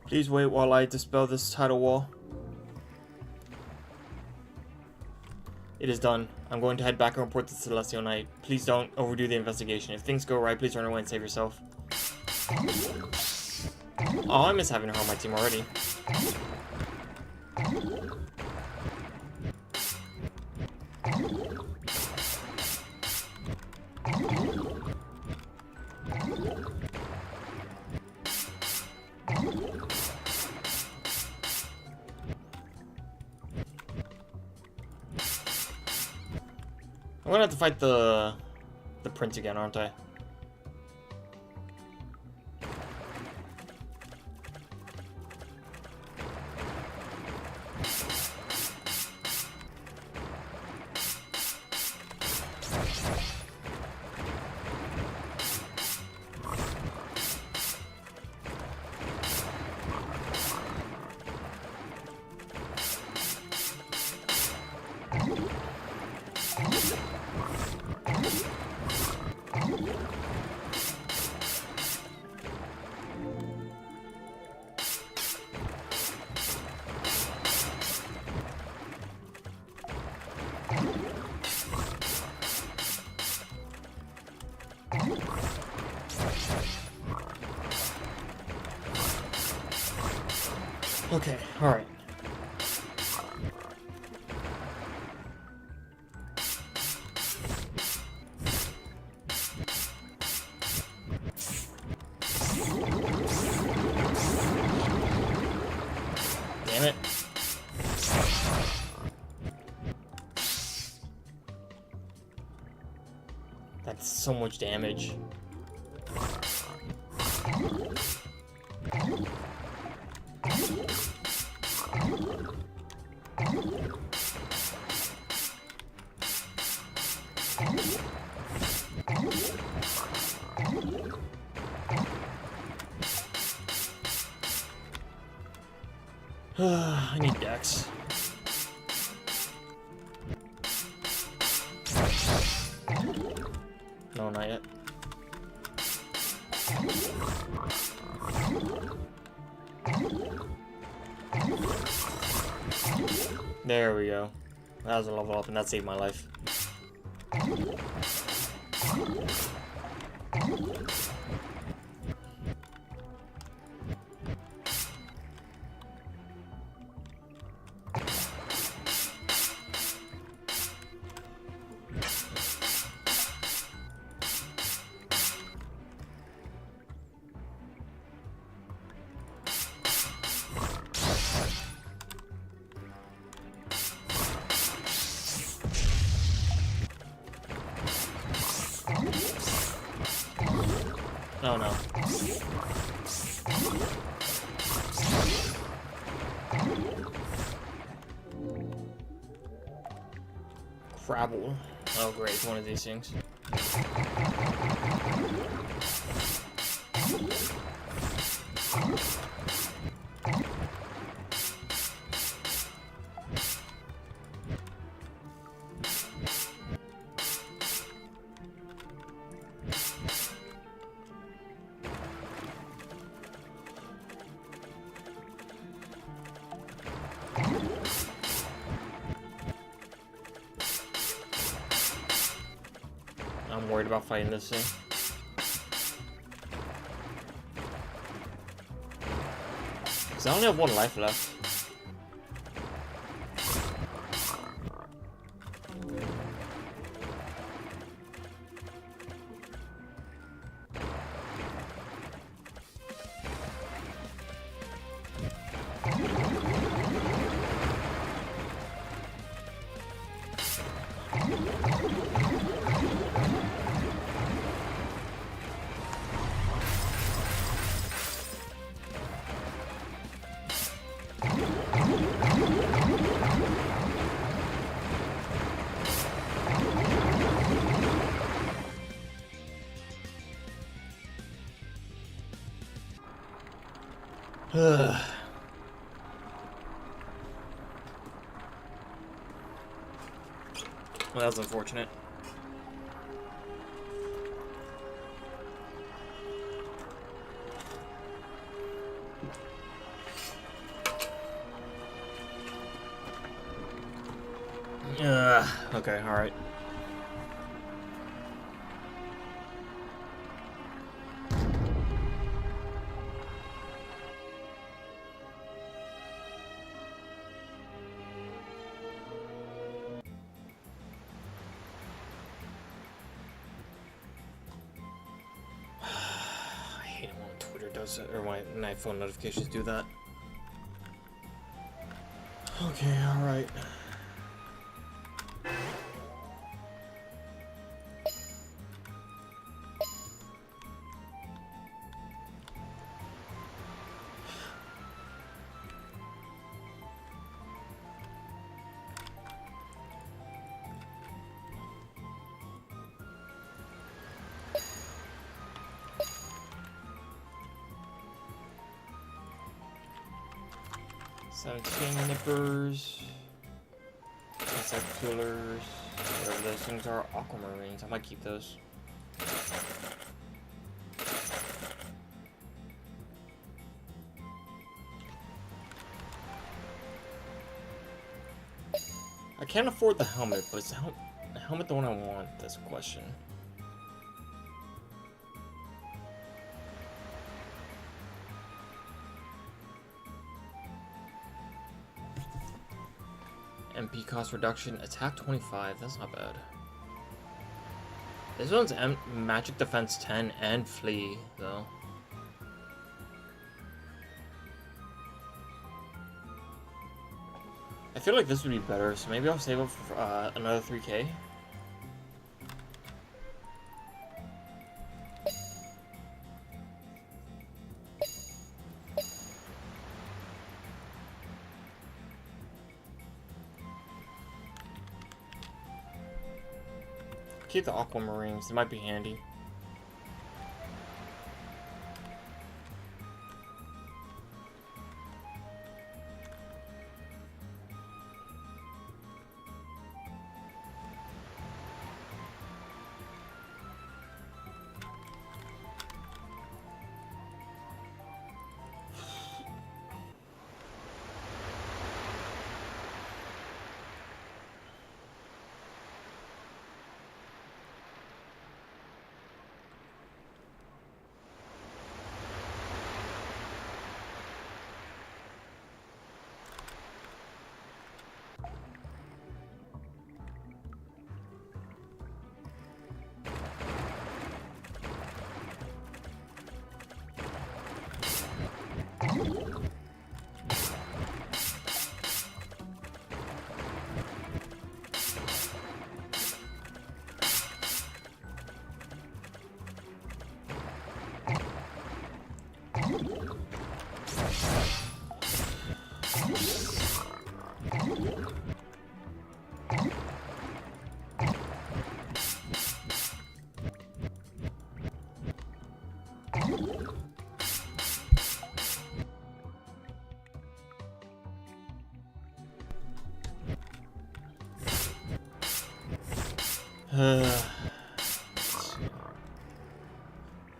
Please wait while I dispel this tidal wall. It is done. I'm going to head back and report to Celestial Knight. Please don't overdo the investigation. If things go right, please run away and save yourself. Oh, I miss having her on my team already. I'm gonna have to fight the prince again, aren't I? Okay, alright. Damn it. That's so much damage. I need Dex. No, not yet. There we go. That was a level up and that saved my life. Oh no. Crabble. Oh great, it's one of these things. I'm worried about fighting this thing. Cause I only have one life left. Well, that's unfortunate. Okay, alright. I hate it when Twitter does it, or when my phone notifications do that. Okay, alright. Chain nippers, insect killers, whatever those things are, aquamarines. I might keep those. I can't afford the helmet, but is the helmet the one I want? That's a question. MP cost reduction, attack 25, that's not bad. This one's magic defense 10 and flee, though. I feel like this would be better, so maybe I'll save up for another 3k. Keep the aquamarines, they might be handy.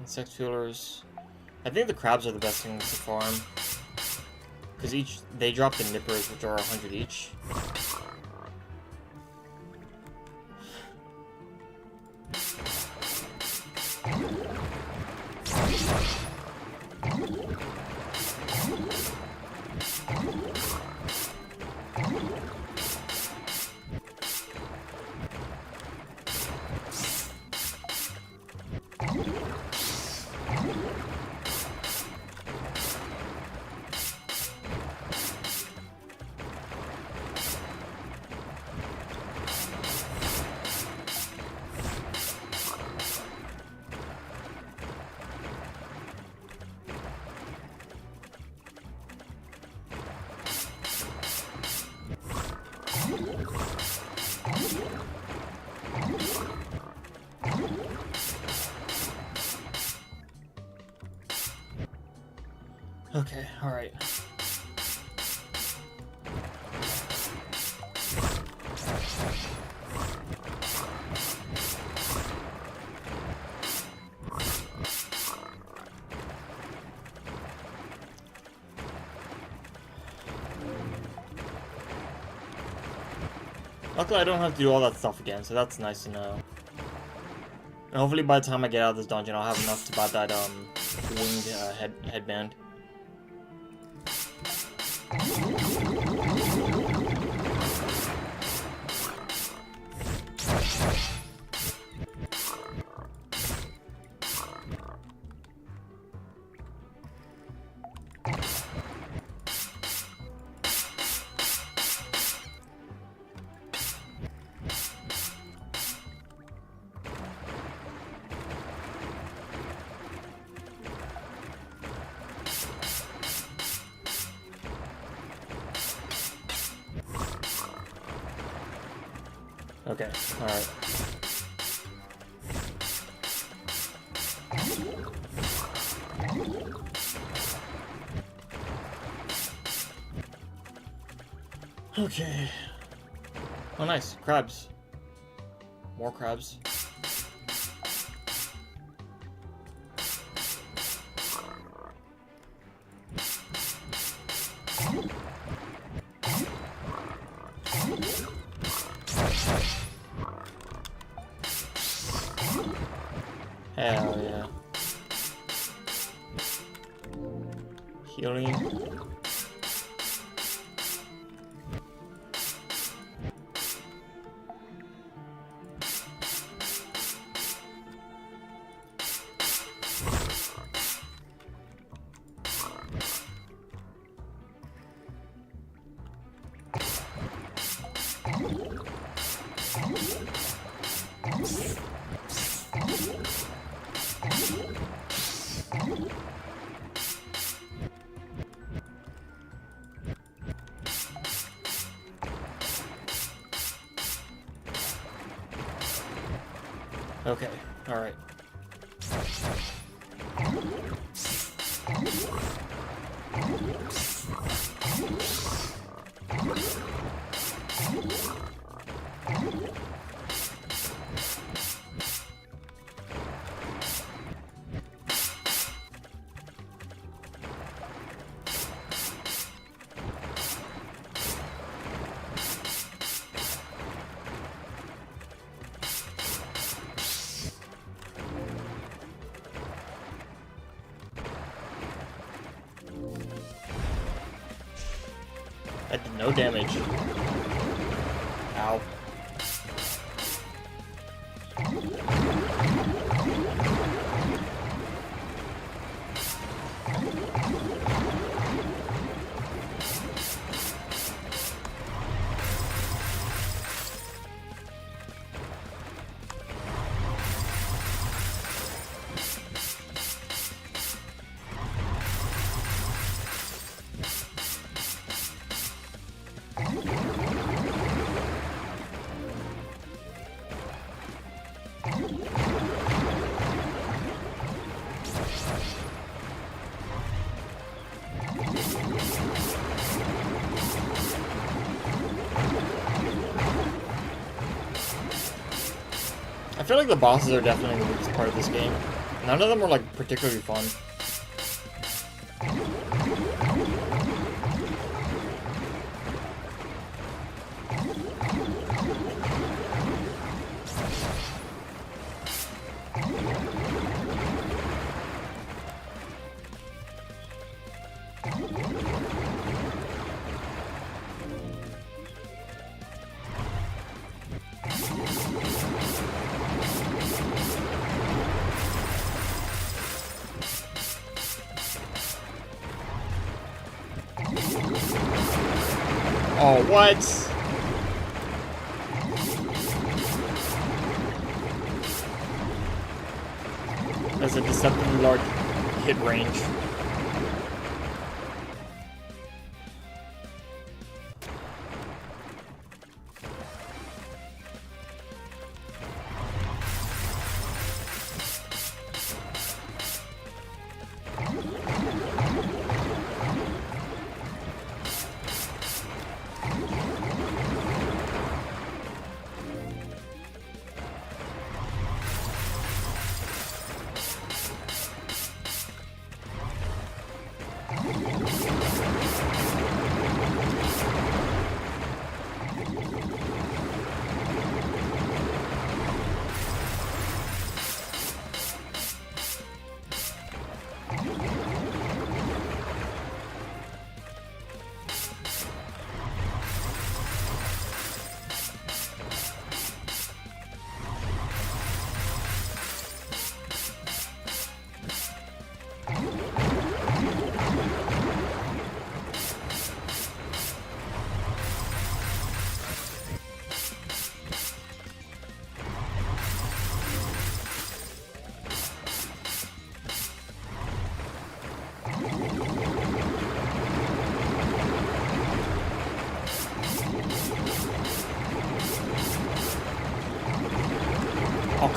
Insect fuelers. I think the crabs are the best things to farm. Because they drop the nippers, which are 100 each. Okay, alright. Luckily, I don't have to do all that stuff again, so that's nice to know. And hopefully by the time I get out of this dungeon, I'll have enough to buy that, winged, headband. Okay, alright. Okay. Oh, nice. Crabs. More crabs. Hell yeah. Healing. Okay, alright. That did no damage. Ow. I feel like the bosses are definitely the weakest part of this game. None of them are like particularly fun. Oh, what? That's a deceptively large hit range.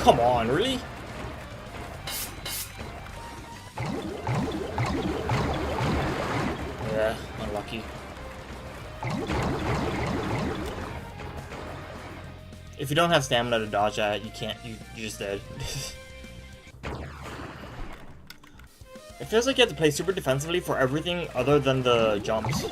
come on, really? Yeah, unlucky. If you don't have stamina to dodge that, you can't. You're just dead. It feels like you have to play super defensively for everything other than the jumps.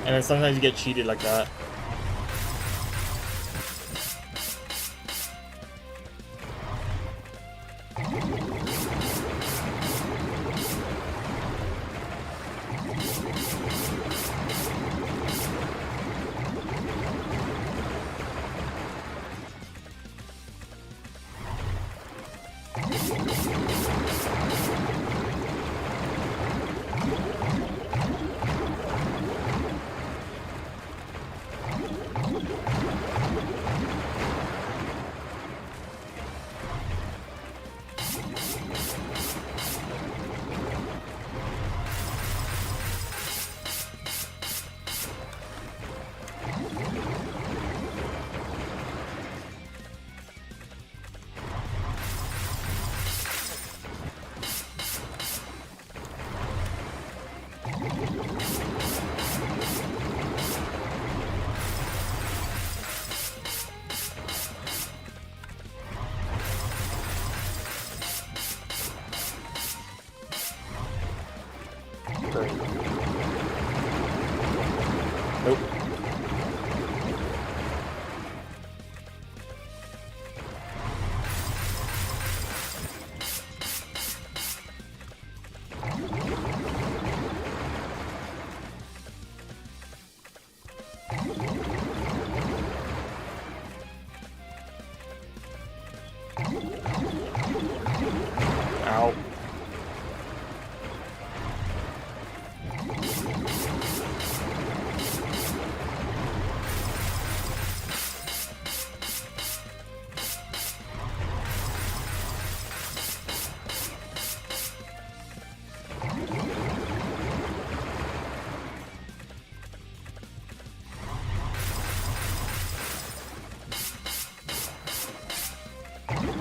And then sometimes you get cheated like that. Great. Nope. Ow.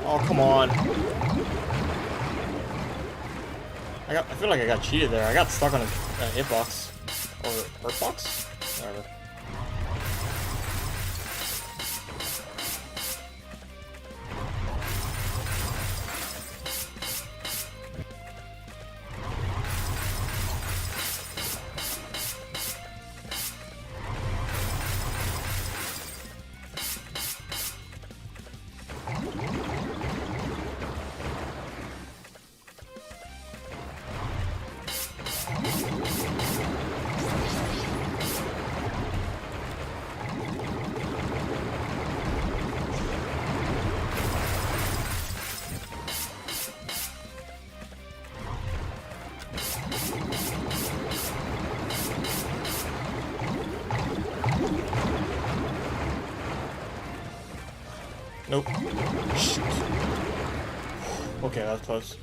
Oh, come on. I feel like I got cheated there. I got stuck on a hitbox. Or hurtbox? Whatever. Nope. Shoot. Okay, that was close.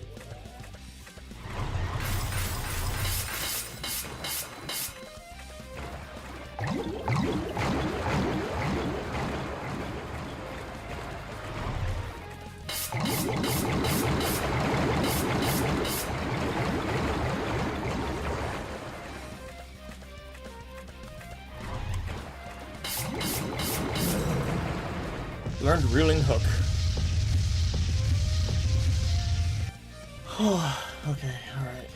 Learned reeling hook. Okay, alright.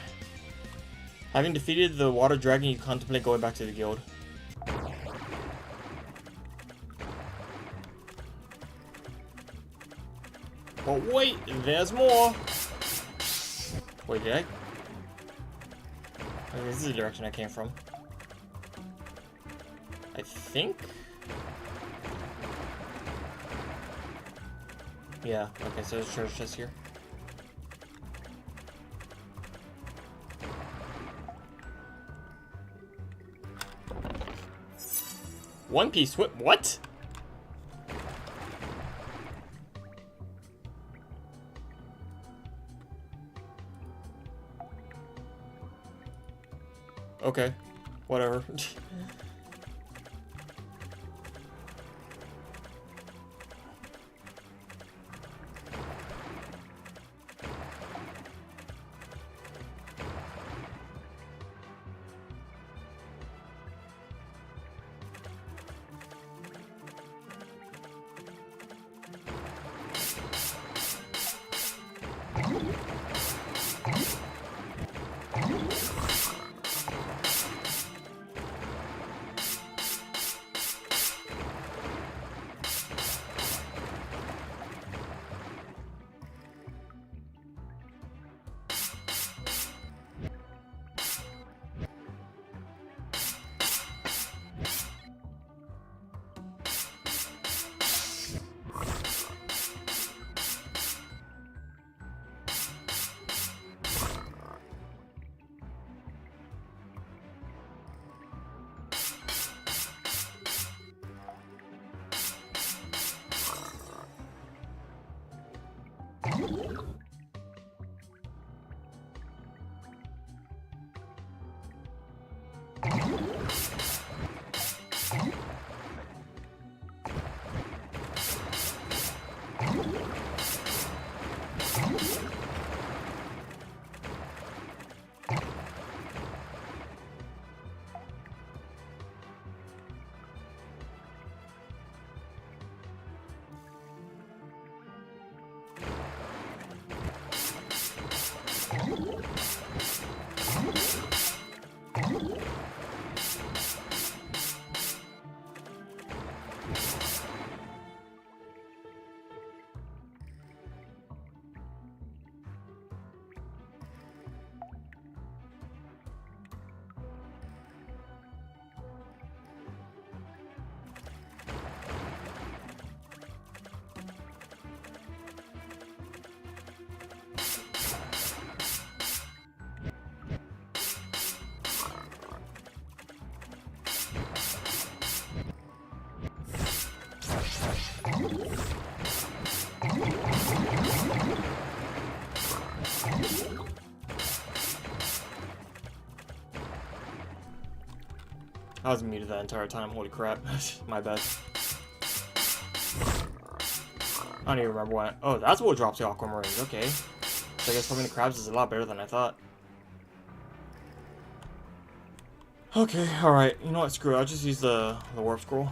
Having defeated the water dragon, you contemplate going back to the guild. But wait, there's more! Wait, did I? Okay, this is the direction I came from. I think? Yeah, okay, so there's a treasure chest here. One Piece whip, what? Okay, whatever. I was muted that entire time, holy crap. My bad. I don't even remember why. Oh, that's what drops the aquamarines, okay. So I guess swimming the crabs is a lot better than I thought. Okay, alright. You know what, screw it. I'll just use the warp scroll.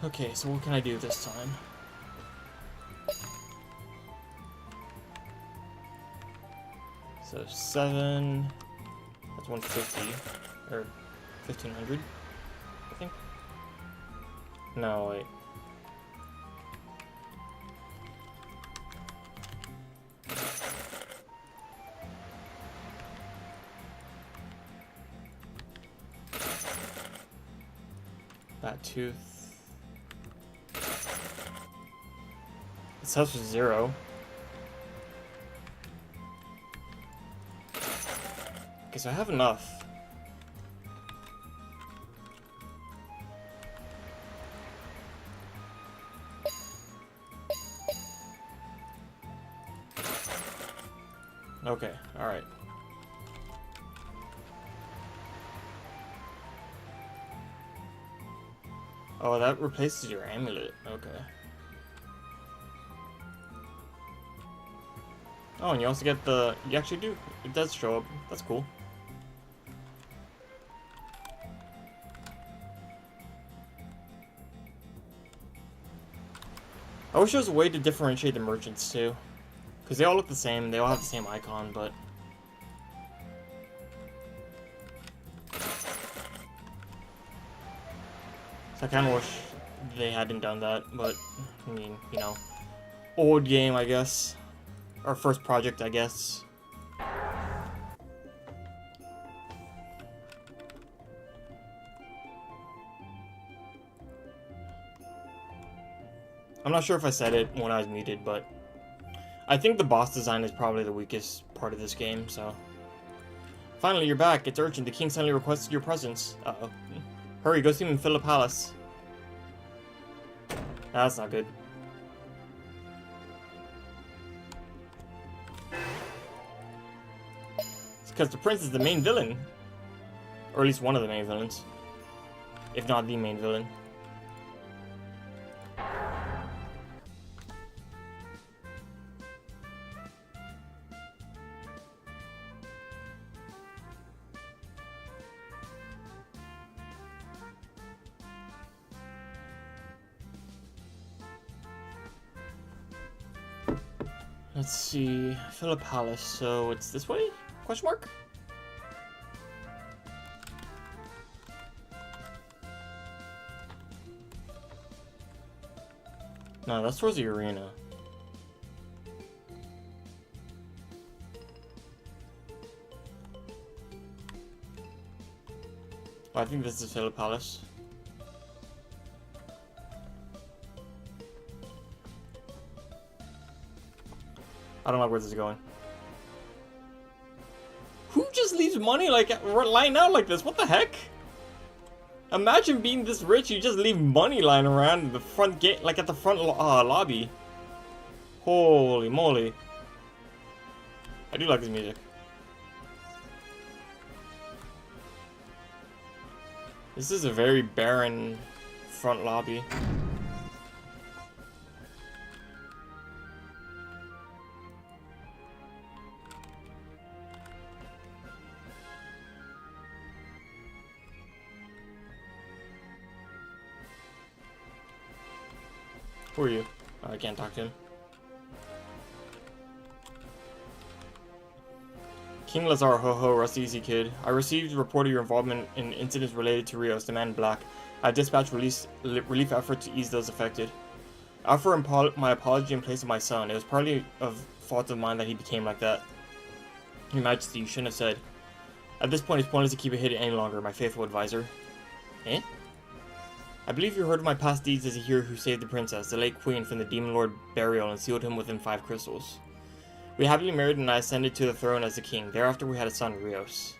Okay, so what can I do this time? So 7, that's 150, or 1500, I think. No, wait. That tooth. This house was 0. Okay, so I have enough. Okay, alright. Oh, that replaces your amulet. Okay. Oh, and you also get the... You actually do... It does show up. That's cool. I wish there was a way to differentiate the merchants too. Because they all look the same, they all have the same icon, but... So I kind of wish they hadn't done that, but, I mean, you know. Old game, I guess. Our first project, I guess. I'm not sure if I said it when I was muted, but I think the boss design is probably the weakest part of this game, so... Finally, you're back. It's urgent. The king suddenly requested your presence. Uh-oh. Hurry, go see him in Philip Palace. That's not good. It's because the prince is the main villain. Or at least one of the main villains. If not the main villain. Let's see, Philip Palace, so it's this way? Question mark? No, that's towards the arena. Oh, I think this is Philip Palace. I don't know where this is going. Who just leaves money like lying out like this? What the heck? Imagine being this rich, you just leave money lying around the front gate, like at the front lobby. Holy moly. I do like this music. This is a very barren front lobby. Who are you? Oh, I can't talk to him. King Lazar, ho ho, rest easy kid. I received a report of your involvement in incidents related to Rios, the Man in Black. I dispatched relief efforts to ease those affected. I offer my apology in place of my son. It was partly of fault of mine that he became like that. Your Majesty, you shouldn't have said. At this point, it's pointless to keep it hidden any longer, my faithful advisor. Eh? I believe you heard of my past deeds as a hero who saved the princess, the late queen, from the demon lord burial and sealed him within 5 crystals. We happily married and I ascended to the throne as the king. Thereafter we had a son, Rios.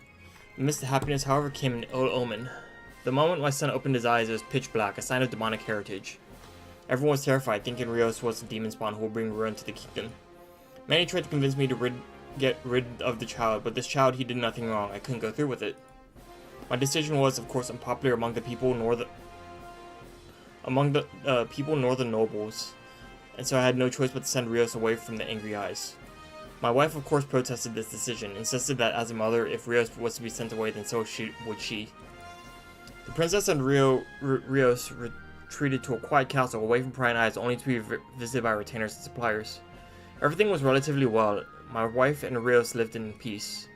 Amidst the happiness, however, came an ill omen. The moment my son opened his eyes, it was pitch black, a sign of demonic heritage. Everyone was terrified, thinking Rios was the demon spawn who will bring ruin to the kingdom. Many tried to convince me to get rid of the child, but this child, he did nothing wrong. I couldn't go through with it. My decision was, of course, unpopular among the people nor the nobles, and so I had no choice but to send Rios away from the angry eyes. My wife, of course, protested this decision, insisted that as a mother, if Rios was to be sent away, then so would she. The princess and Rios retreated to a quiet castle away from prying eyes, only to be visited by retainers and suppliers. Everything was relatively well. My wife and Rios lived in peace.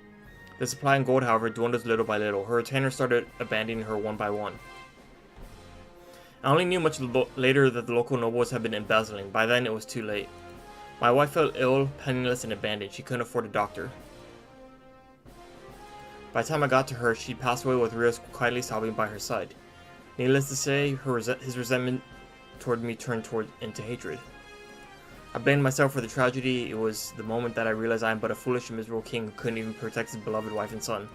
The supply in gold, however, dwindled little by little. Her retainers started abandoning her one by one. I only knew much later that the local nobles had been embezzling. By then, it was too late. My wife fell ill, penniless, and abandoned. She couldn't afford a doctor. By the time I got to her, she passed away with Rios quietly sobbing by her side. Needless to say, his resentment toward me turned into hatred. I blamed myself for the tragedy. It was the moment that I realized I am but a foolish and miserable king who couldn't even protect his beloved wife and son.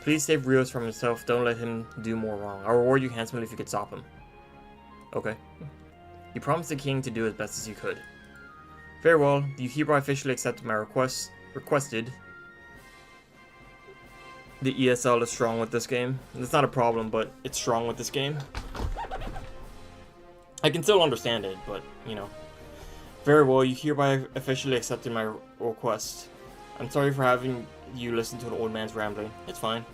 Please save Rios from himself. Don't let him do more wrong. I'll reward you handsomely if you could stop him. Okay. You promised the king to do as best as you could. Very well. You hereby officially accepted my requested. The ESL is strong with this game. It's not a problem, but it's strong with this game. I can still understand it, but, you know. Very well. You hereby officially accepted my request. I'm sorry for having you listen to an old man's rambling. It's fine.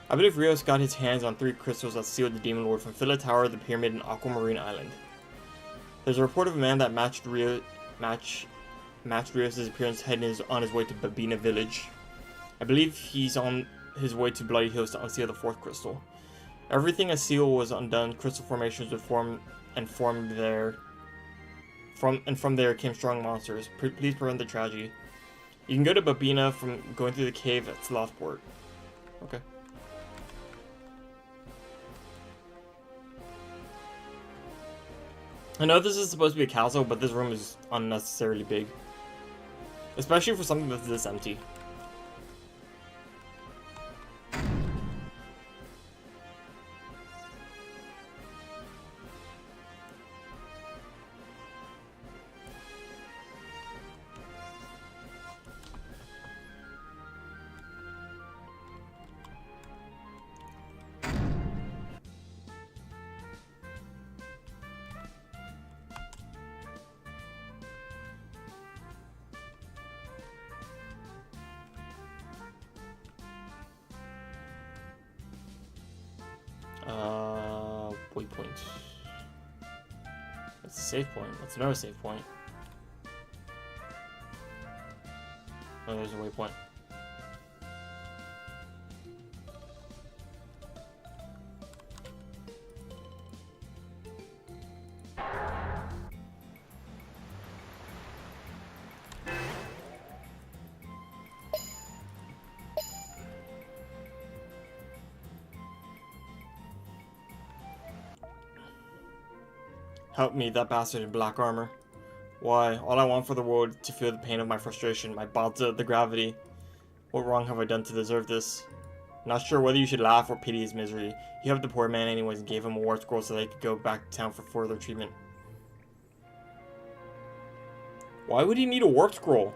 I believe Rios got his hands on 3 crystals that sealed the Demon Lord from Phila Tower, the Pyramid, and Aquamarine Island. There's a report of a man that matched Rios' appearance heading on his way to Babina village. I believe he's on his way to Bloody Hills to unseal the fourth crystal. Everything a seal was undone, crystal formations would form there. From there came strong monsters. Please prevent the tragedy. You can go to Babina from going through the cave at Slothport. Okay. I know this is supposed to be a castle, but this room is unnecessarily big. Especially for something that's this empty. Waypoint. That's a save point. That's another save point. Oh, there's a waypoint. Help me, that bastard in black armor. Why, all I want for the world to feel the pain of my frustration, my balta, the gravity. What wrong have I done to deserve this? Not sure whether you should laugh or pity his misery. You helped the poor man anyways and gave him a war scroll so that he could go back to town for further treatment. Why would he need a warp scroll?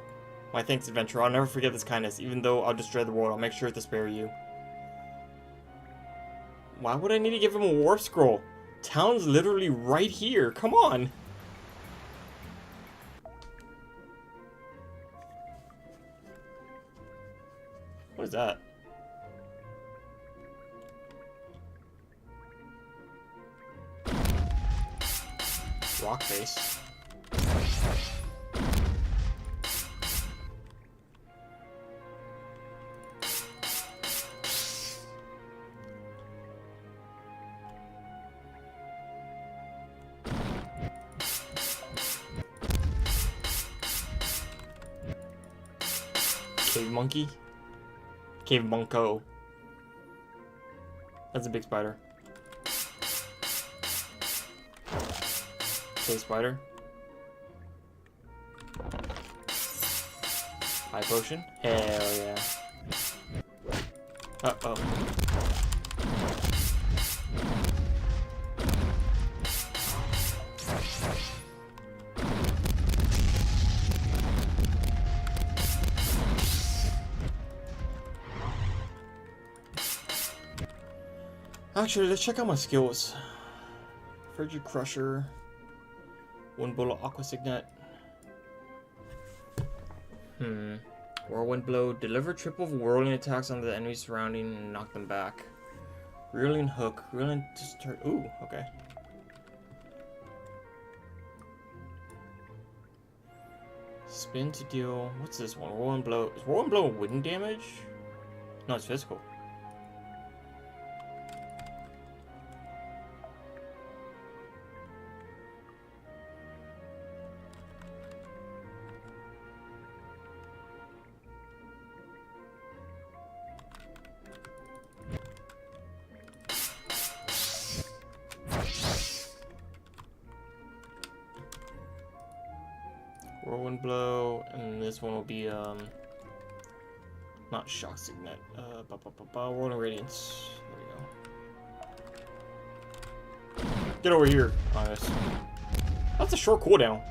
My thanks, adventurer. I'll never forget this kindness. Even though I'll destroy the world, I'll make sure to spare you. Why would I need to give him a warp scroll? Town's literally right here. Come on. What is that? Rock face. Cave monkey? Cave monko. That's a big spider. Cave spider. High potion? Hell yeah. Uh-oh. Actually, let's check out my skills. Frigid Crusher. Wind Blow, Aqua Signet. Whirlwind Blow. Deliver triple whirling attacks on the enemies surrounding and knock them back. Reeling Hook. Reeling Disturb. Ooh, okay. Spin to deal. What's this one? Whirlwind Blow. Is Whirlwind Blow wind damage? No, it's physical. Whirlwind Blow, and this one will be, not Shock Signet, Whirling Radiance. There we go. Get over here, Honest. That's a short cooldown.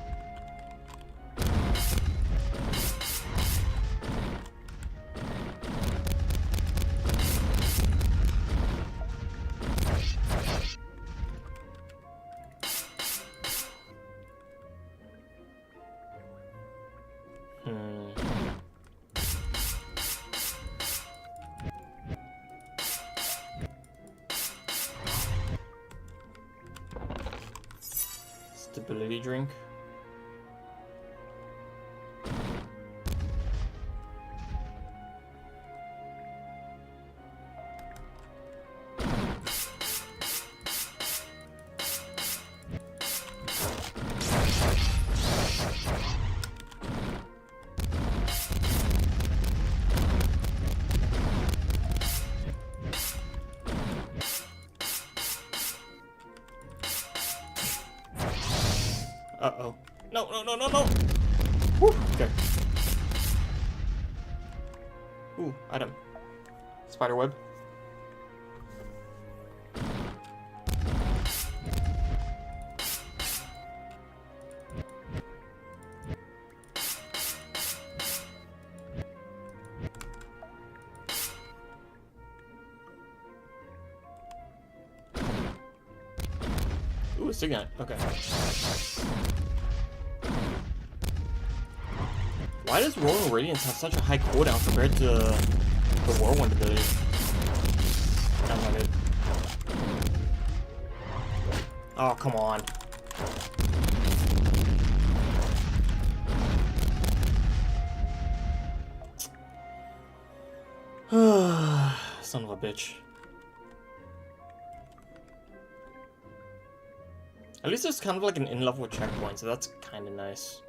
ability drink. Uh-oh. No, no, no, no, no! Woo! Okay. Ooh, item. Spider web. Ooh, a signet. Okay. Why does Rolling Radiance have such a high cooldown compared to the Whirlwind ability? That's not good. Oh, come on. Son of a bitch. At least it's kind of like an in-level checkpoint, so that's kind of nice.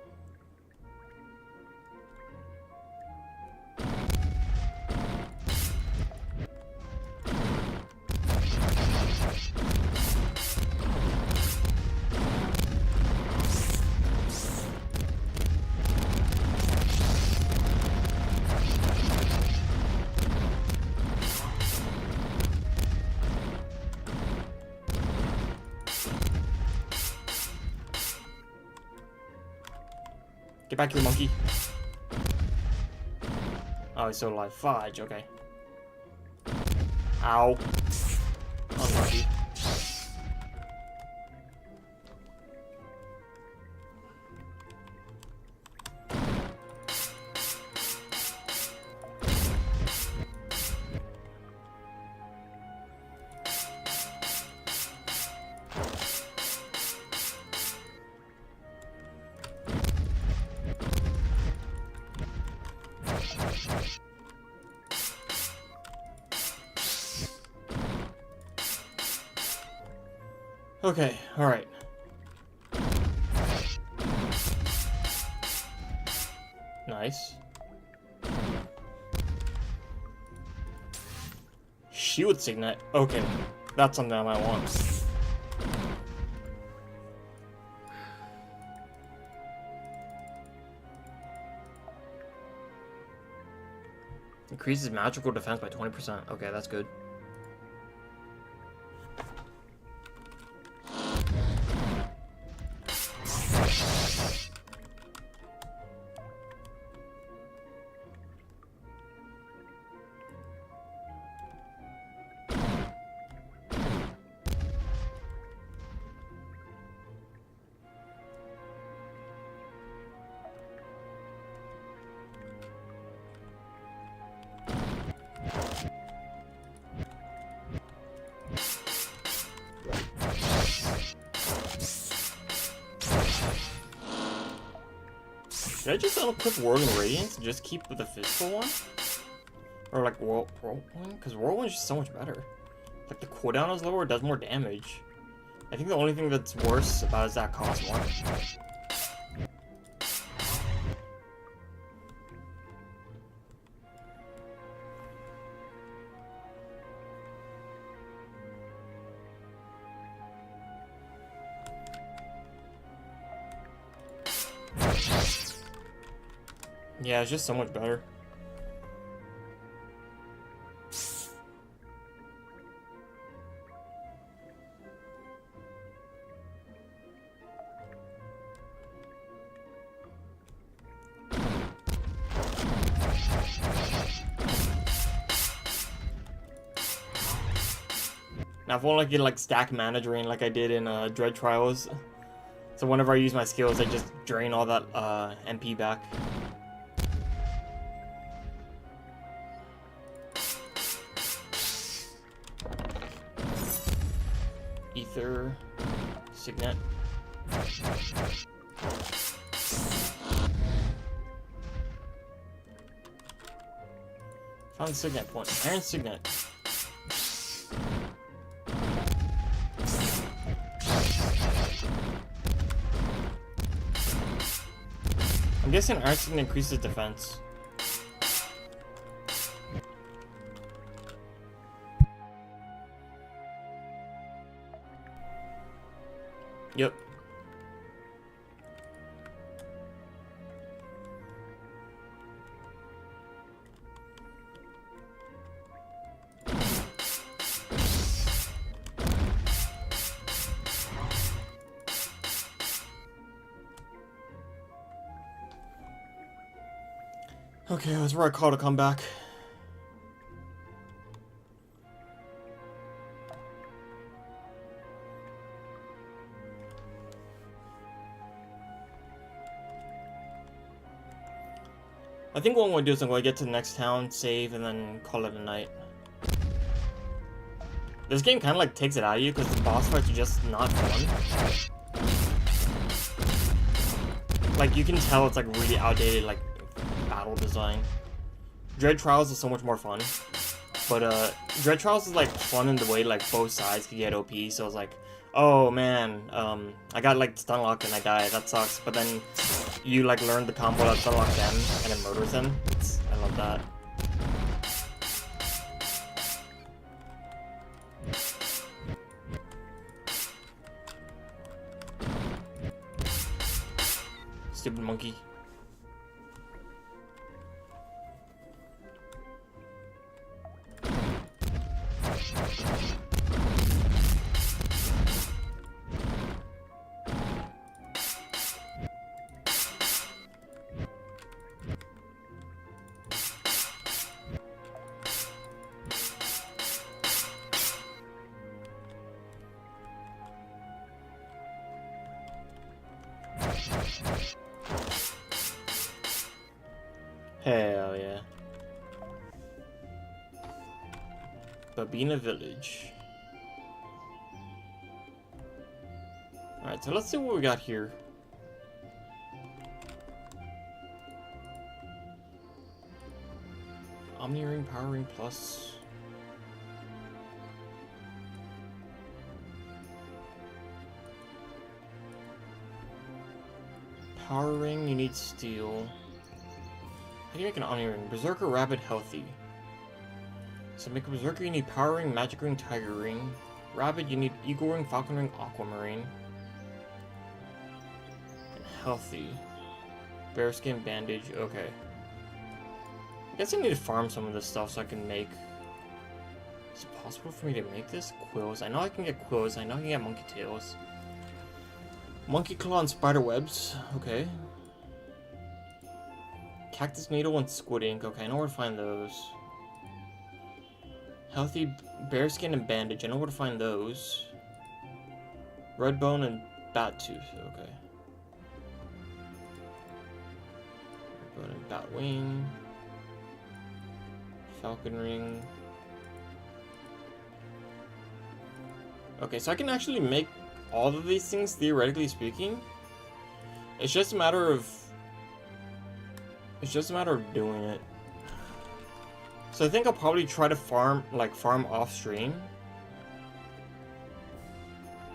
Get back here, monkey. Oh, he's still alive. Fudge, okay. Ow. Unlucky. Okay, alright. Nice. Shield Signet. Okay, that's something I might want. Increases magical defense by 20%. Okay, that's good. Should I just unequip Whirling Radiance and just keep the physical one? Or like Whirlwind? Because Whirlwind's just so much better. Like the cooldown is lower, it does more damage. I think the only thing that's worse about it is that it costs more. Yeah, it's just so much better. Now if only I could like stack mana drain like I did in Dread Trials. So whenever I use my skills, I just drain all that MP back. Ether, Signet. Found signet point. Iron signet. I'm guessing iron signet increases defense. Yep. Okay, that's where I call to come back. I think what I'm going to do is I'm going to get to the next town, save, and then call it a night. This game kind of like takes it out of you because the boss fights are just not fun. Like, you can tell it's like really outdated, like, battle design. Dread Trials is so much more fun. But, Dread Trials is like fun in the way like both sides can get OP, so it's like, oh man, I got like stun locked and I died, that sucks. But then you like learn the combo that stun locks them and it murders them. I love that. Stupid monkey. Hell yeah. Babina Village. Alright, so let's see what we got here. Omni Ring, Power Ring Plus. Power Ring, you need steel. How do you make an Omni Ring? Berserker, Rapid, Healthy. So make a Berserker, you need Power Ring, Magic Ring, Tiger Ring. Rapid, you need Eagle Ring, Falcon Ring, Aquamarine. And Healthy. Bearskin, Bandage, okay. I guess I need to farm some of this stuff so I can make... Is it possible for me to make this? Quills. I know I can get quills. I know I can get monkey tails. Monkey claw and spider webs. Okay. Cactus needle and squid ink. Okay, I know where to find those. Healthy bearskin and bandage. I know where to find those. Red bone and bat tooth. Okay. Red bone and bat wing. Falcon ring. Okay, so I can actually make all of these things, theoretically speaking. It's just a matter of doing it. So I think I'll probably try to farm off stream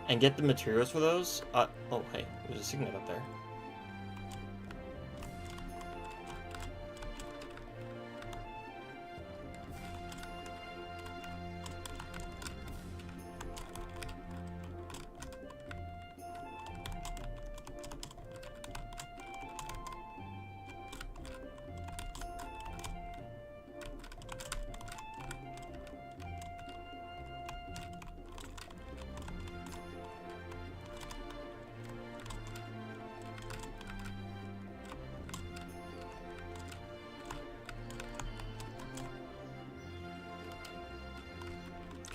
and get the materials for those. Oh hey, there's a signet up there.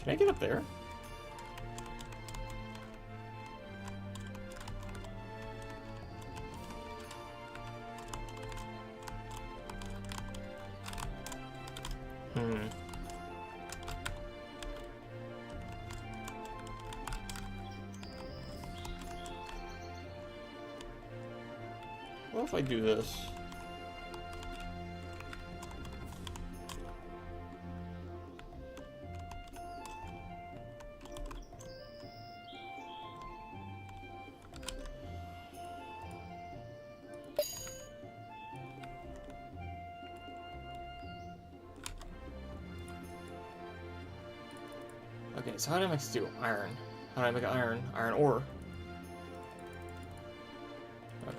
Can I get up there? about if I do this? Okay, so how do I make steel? Iron. How do I make iron? Iron ore. Okay.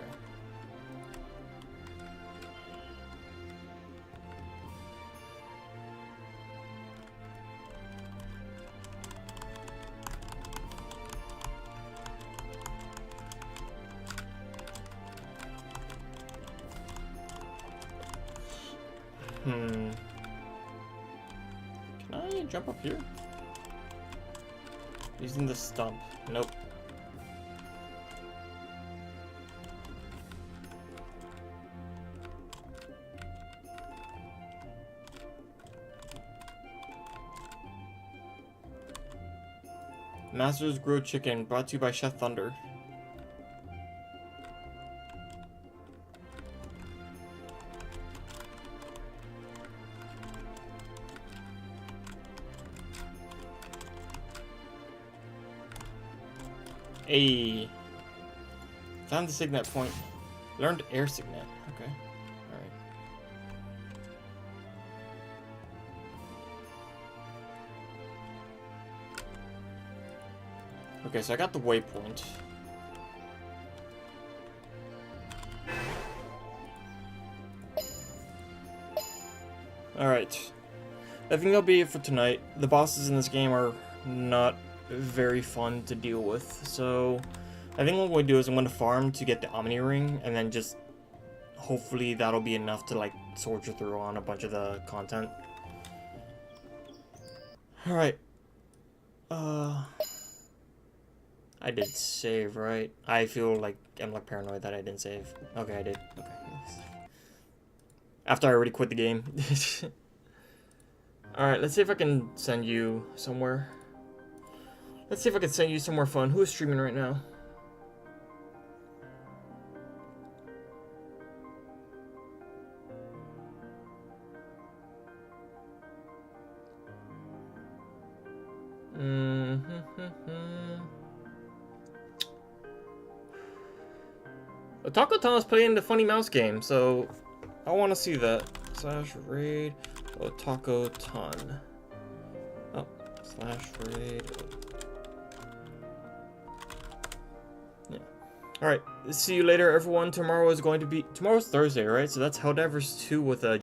Can I jump up here? Using the stump. Nope. Master's Grilled Chicken, brought to you by Chef Thunder. Hey, found the signet point. Learned air signet. Okay, all right. Okay, so I got the waypoint. All right, I think that'll be it for tonight. The bosses in this game are not very fun to deal with, so I think what we'll do is I'm going to farm to get the Omni Ring, and then just hopefully that'll be enough to like soldier through on a bunch of the content. Alright. I did save, right? I feel like I'm like paranoid that I didn't save. Okay, I did. Okay. After I already quit the game. Alright, let's see if I can send you somewhere. Let's see if I can send you somewhere fun. Who is streaming right now? Taco Tom is playing the funny mouse game, so I want to see that. / raid Taco Ton. Oh, / raid. Yeah. Alright, see you later, everyone. Tomorrow's Thursday, right? So that's Helldivers 2 with a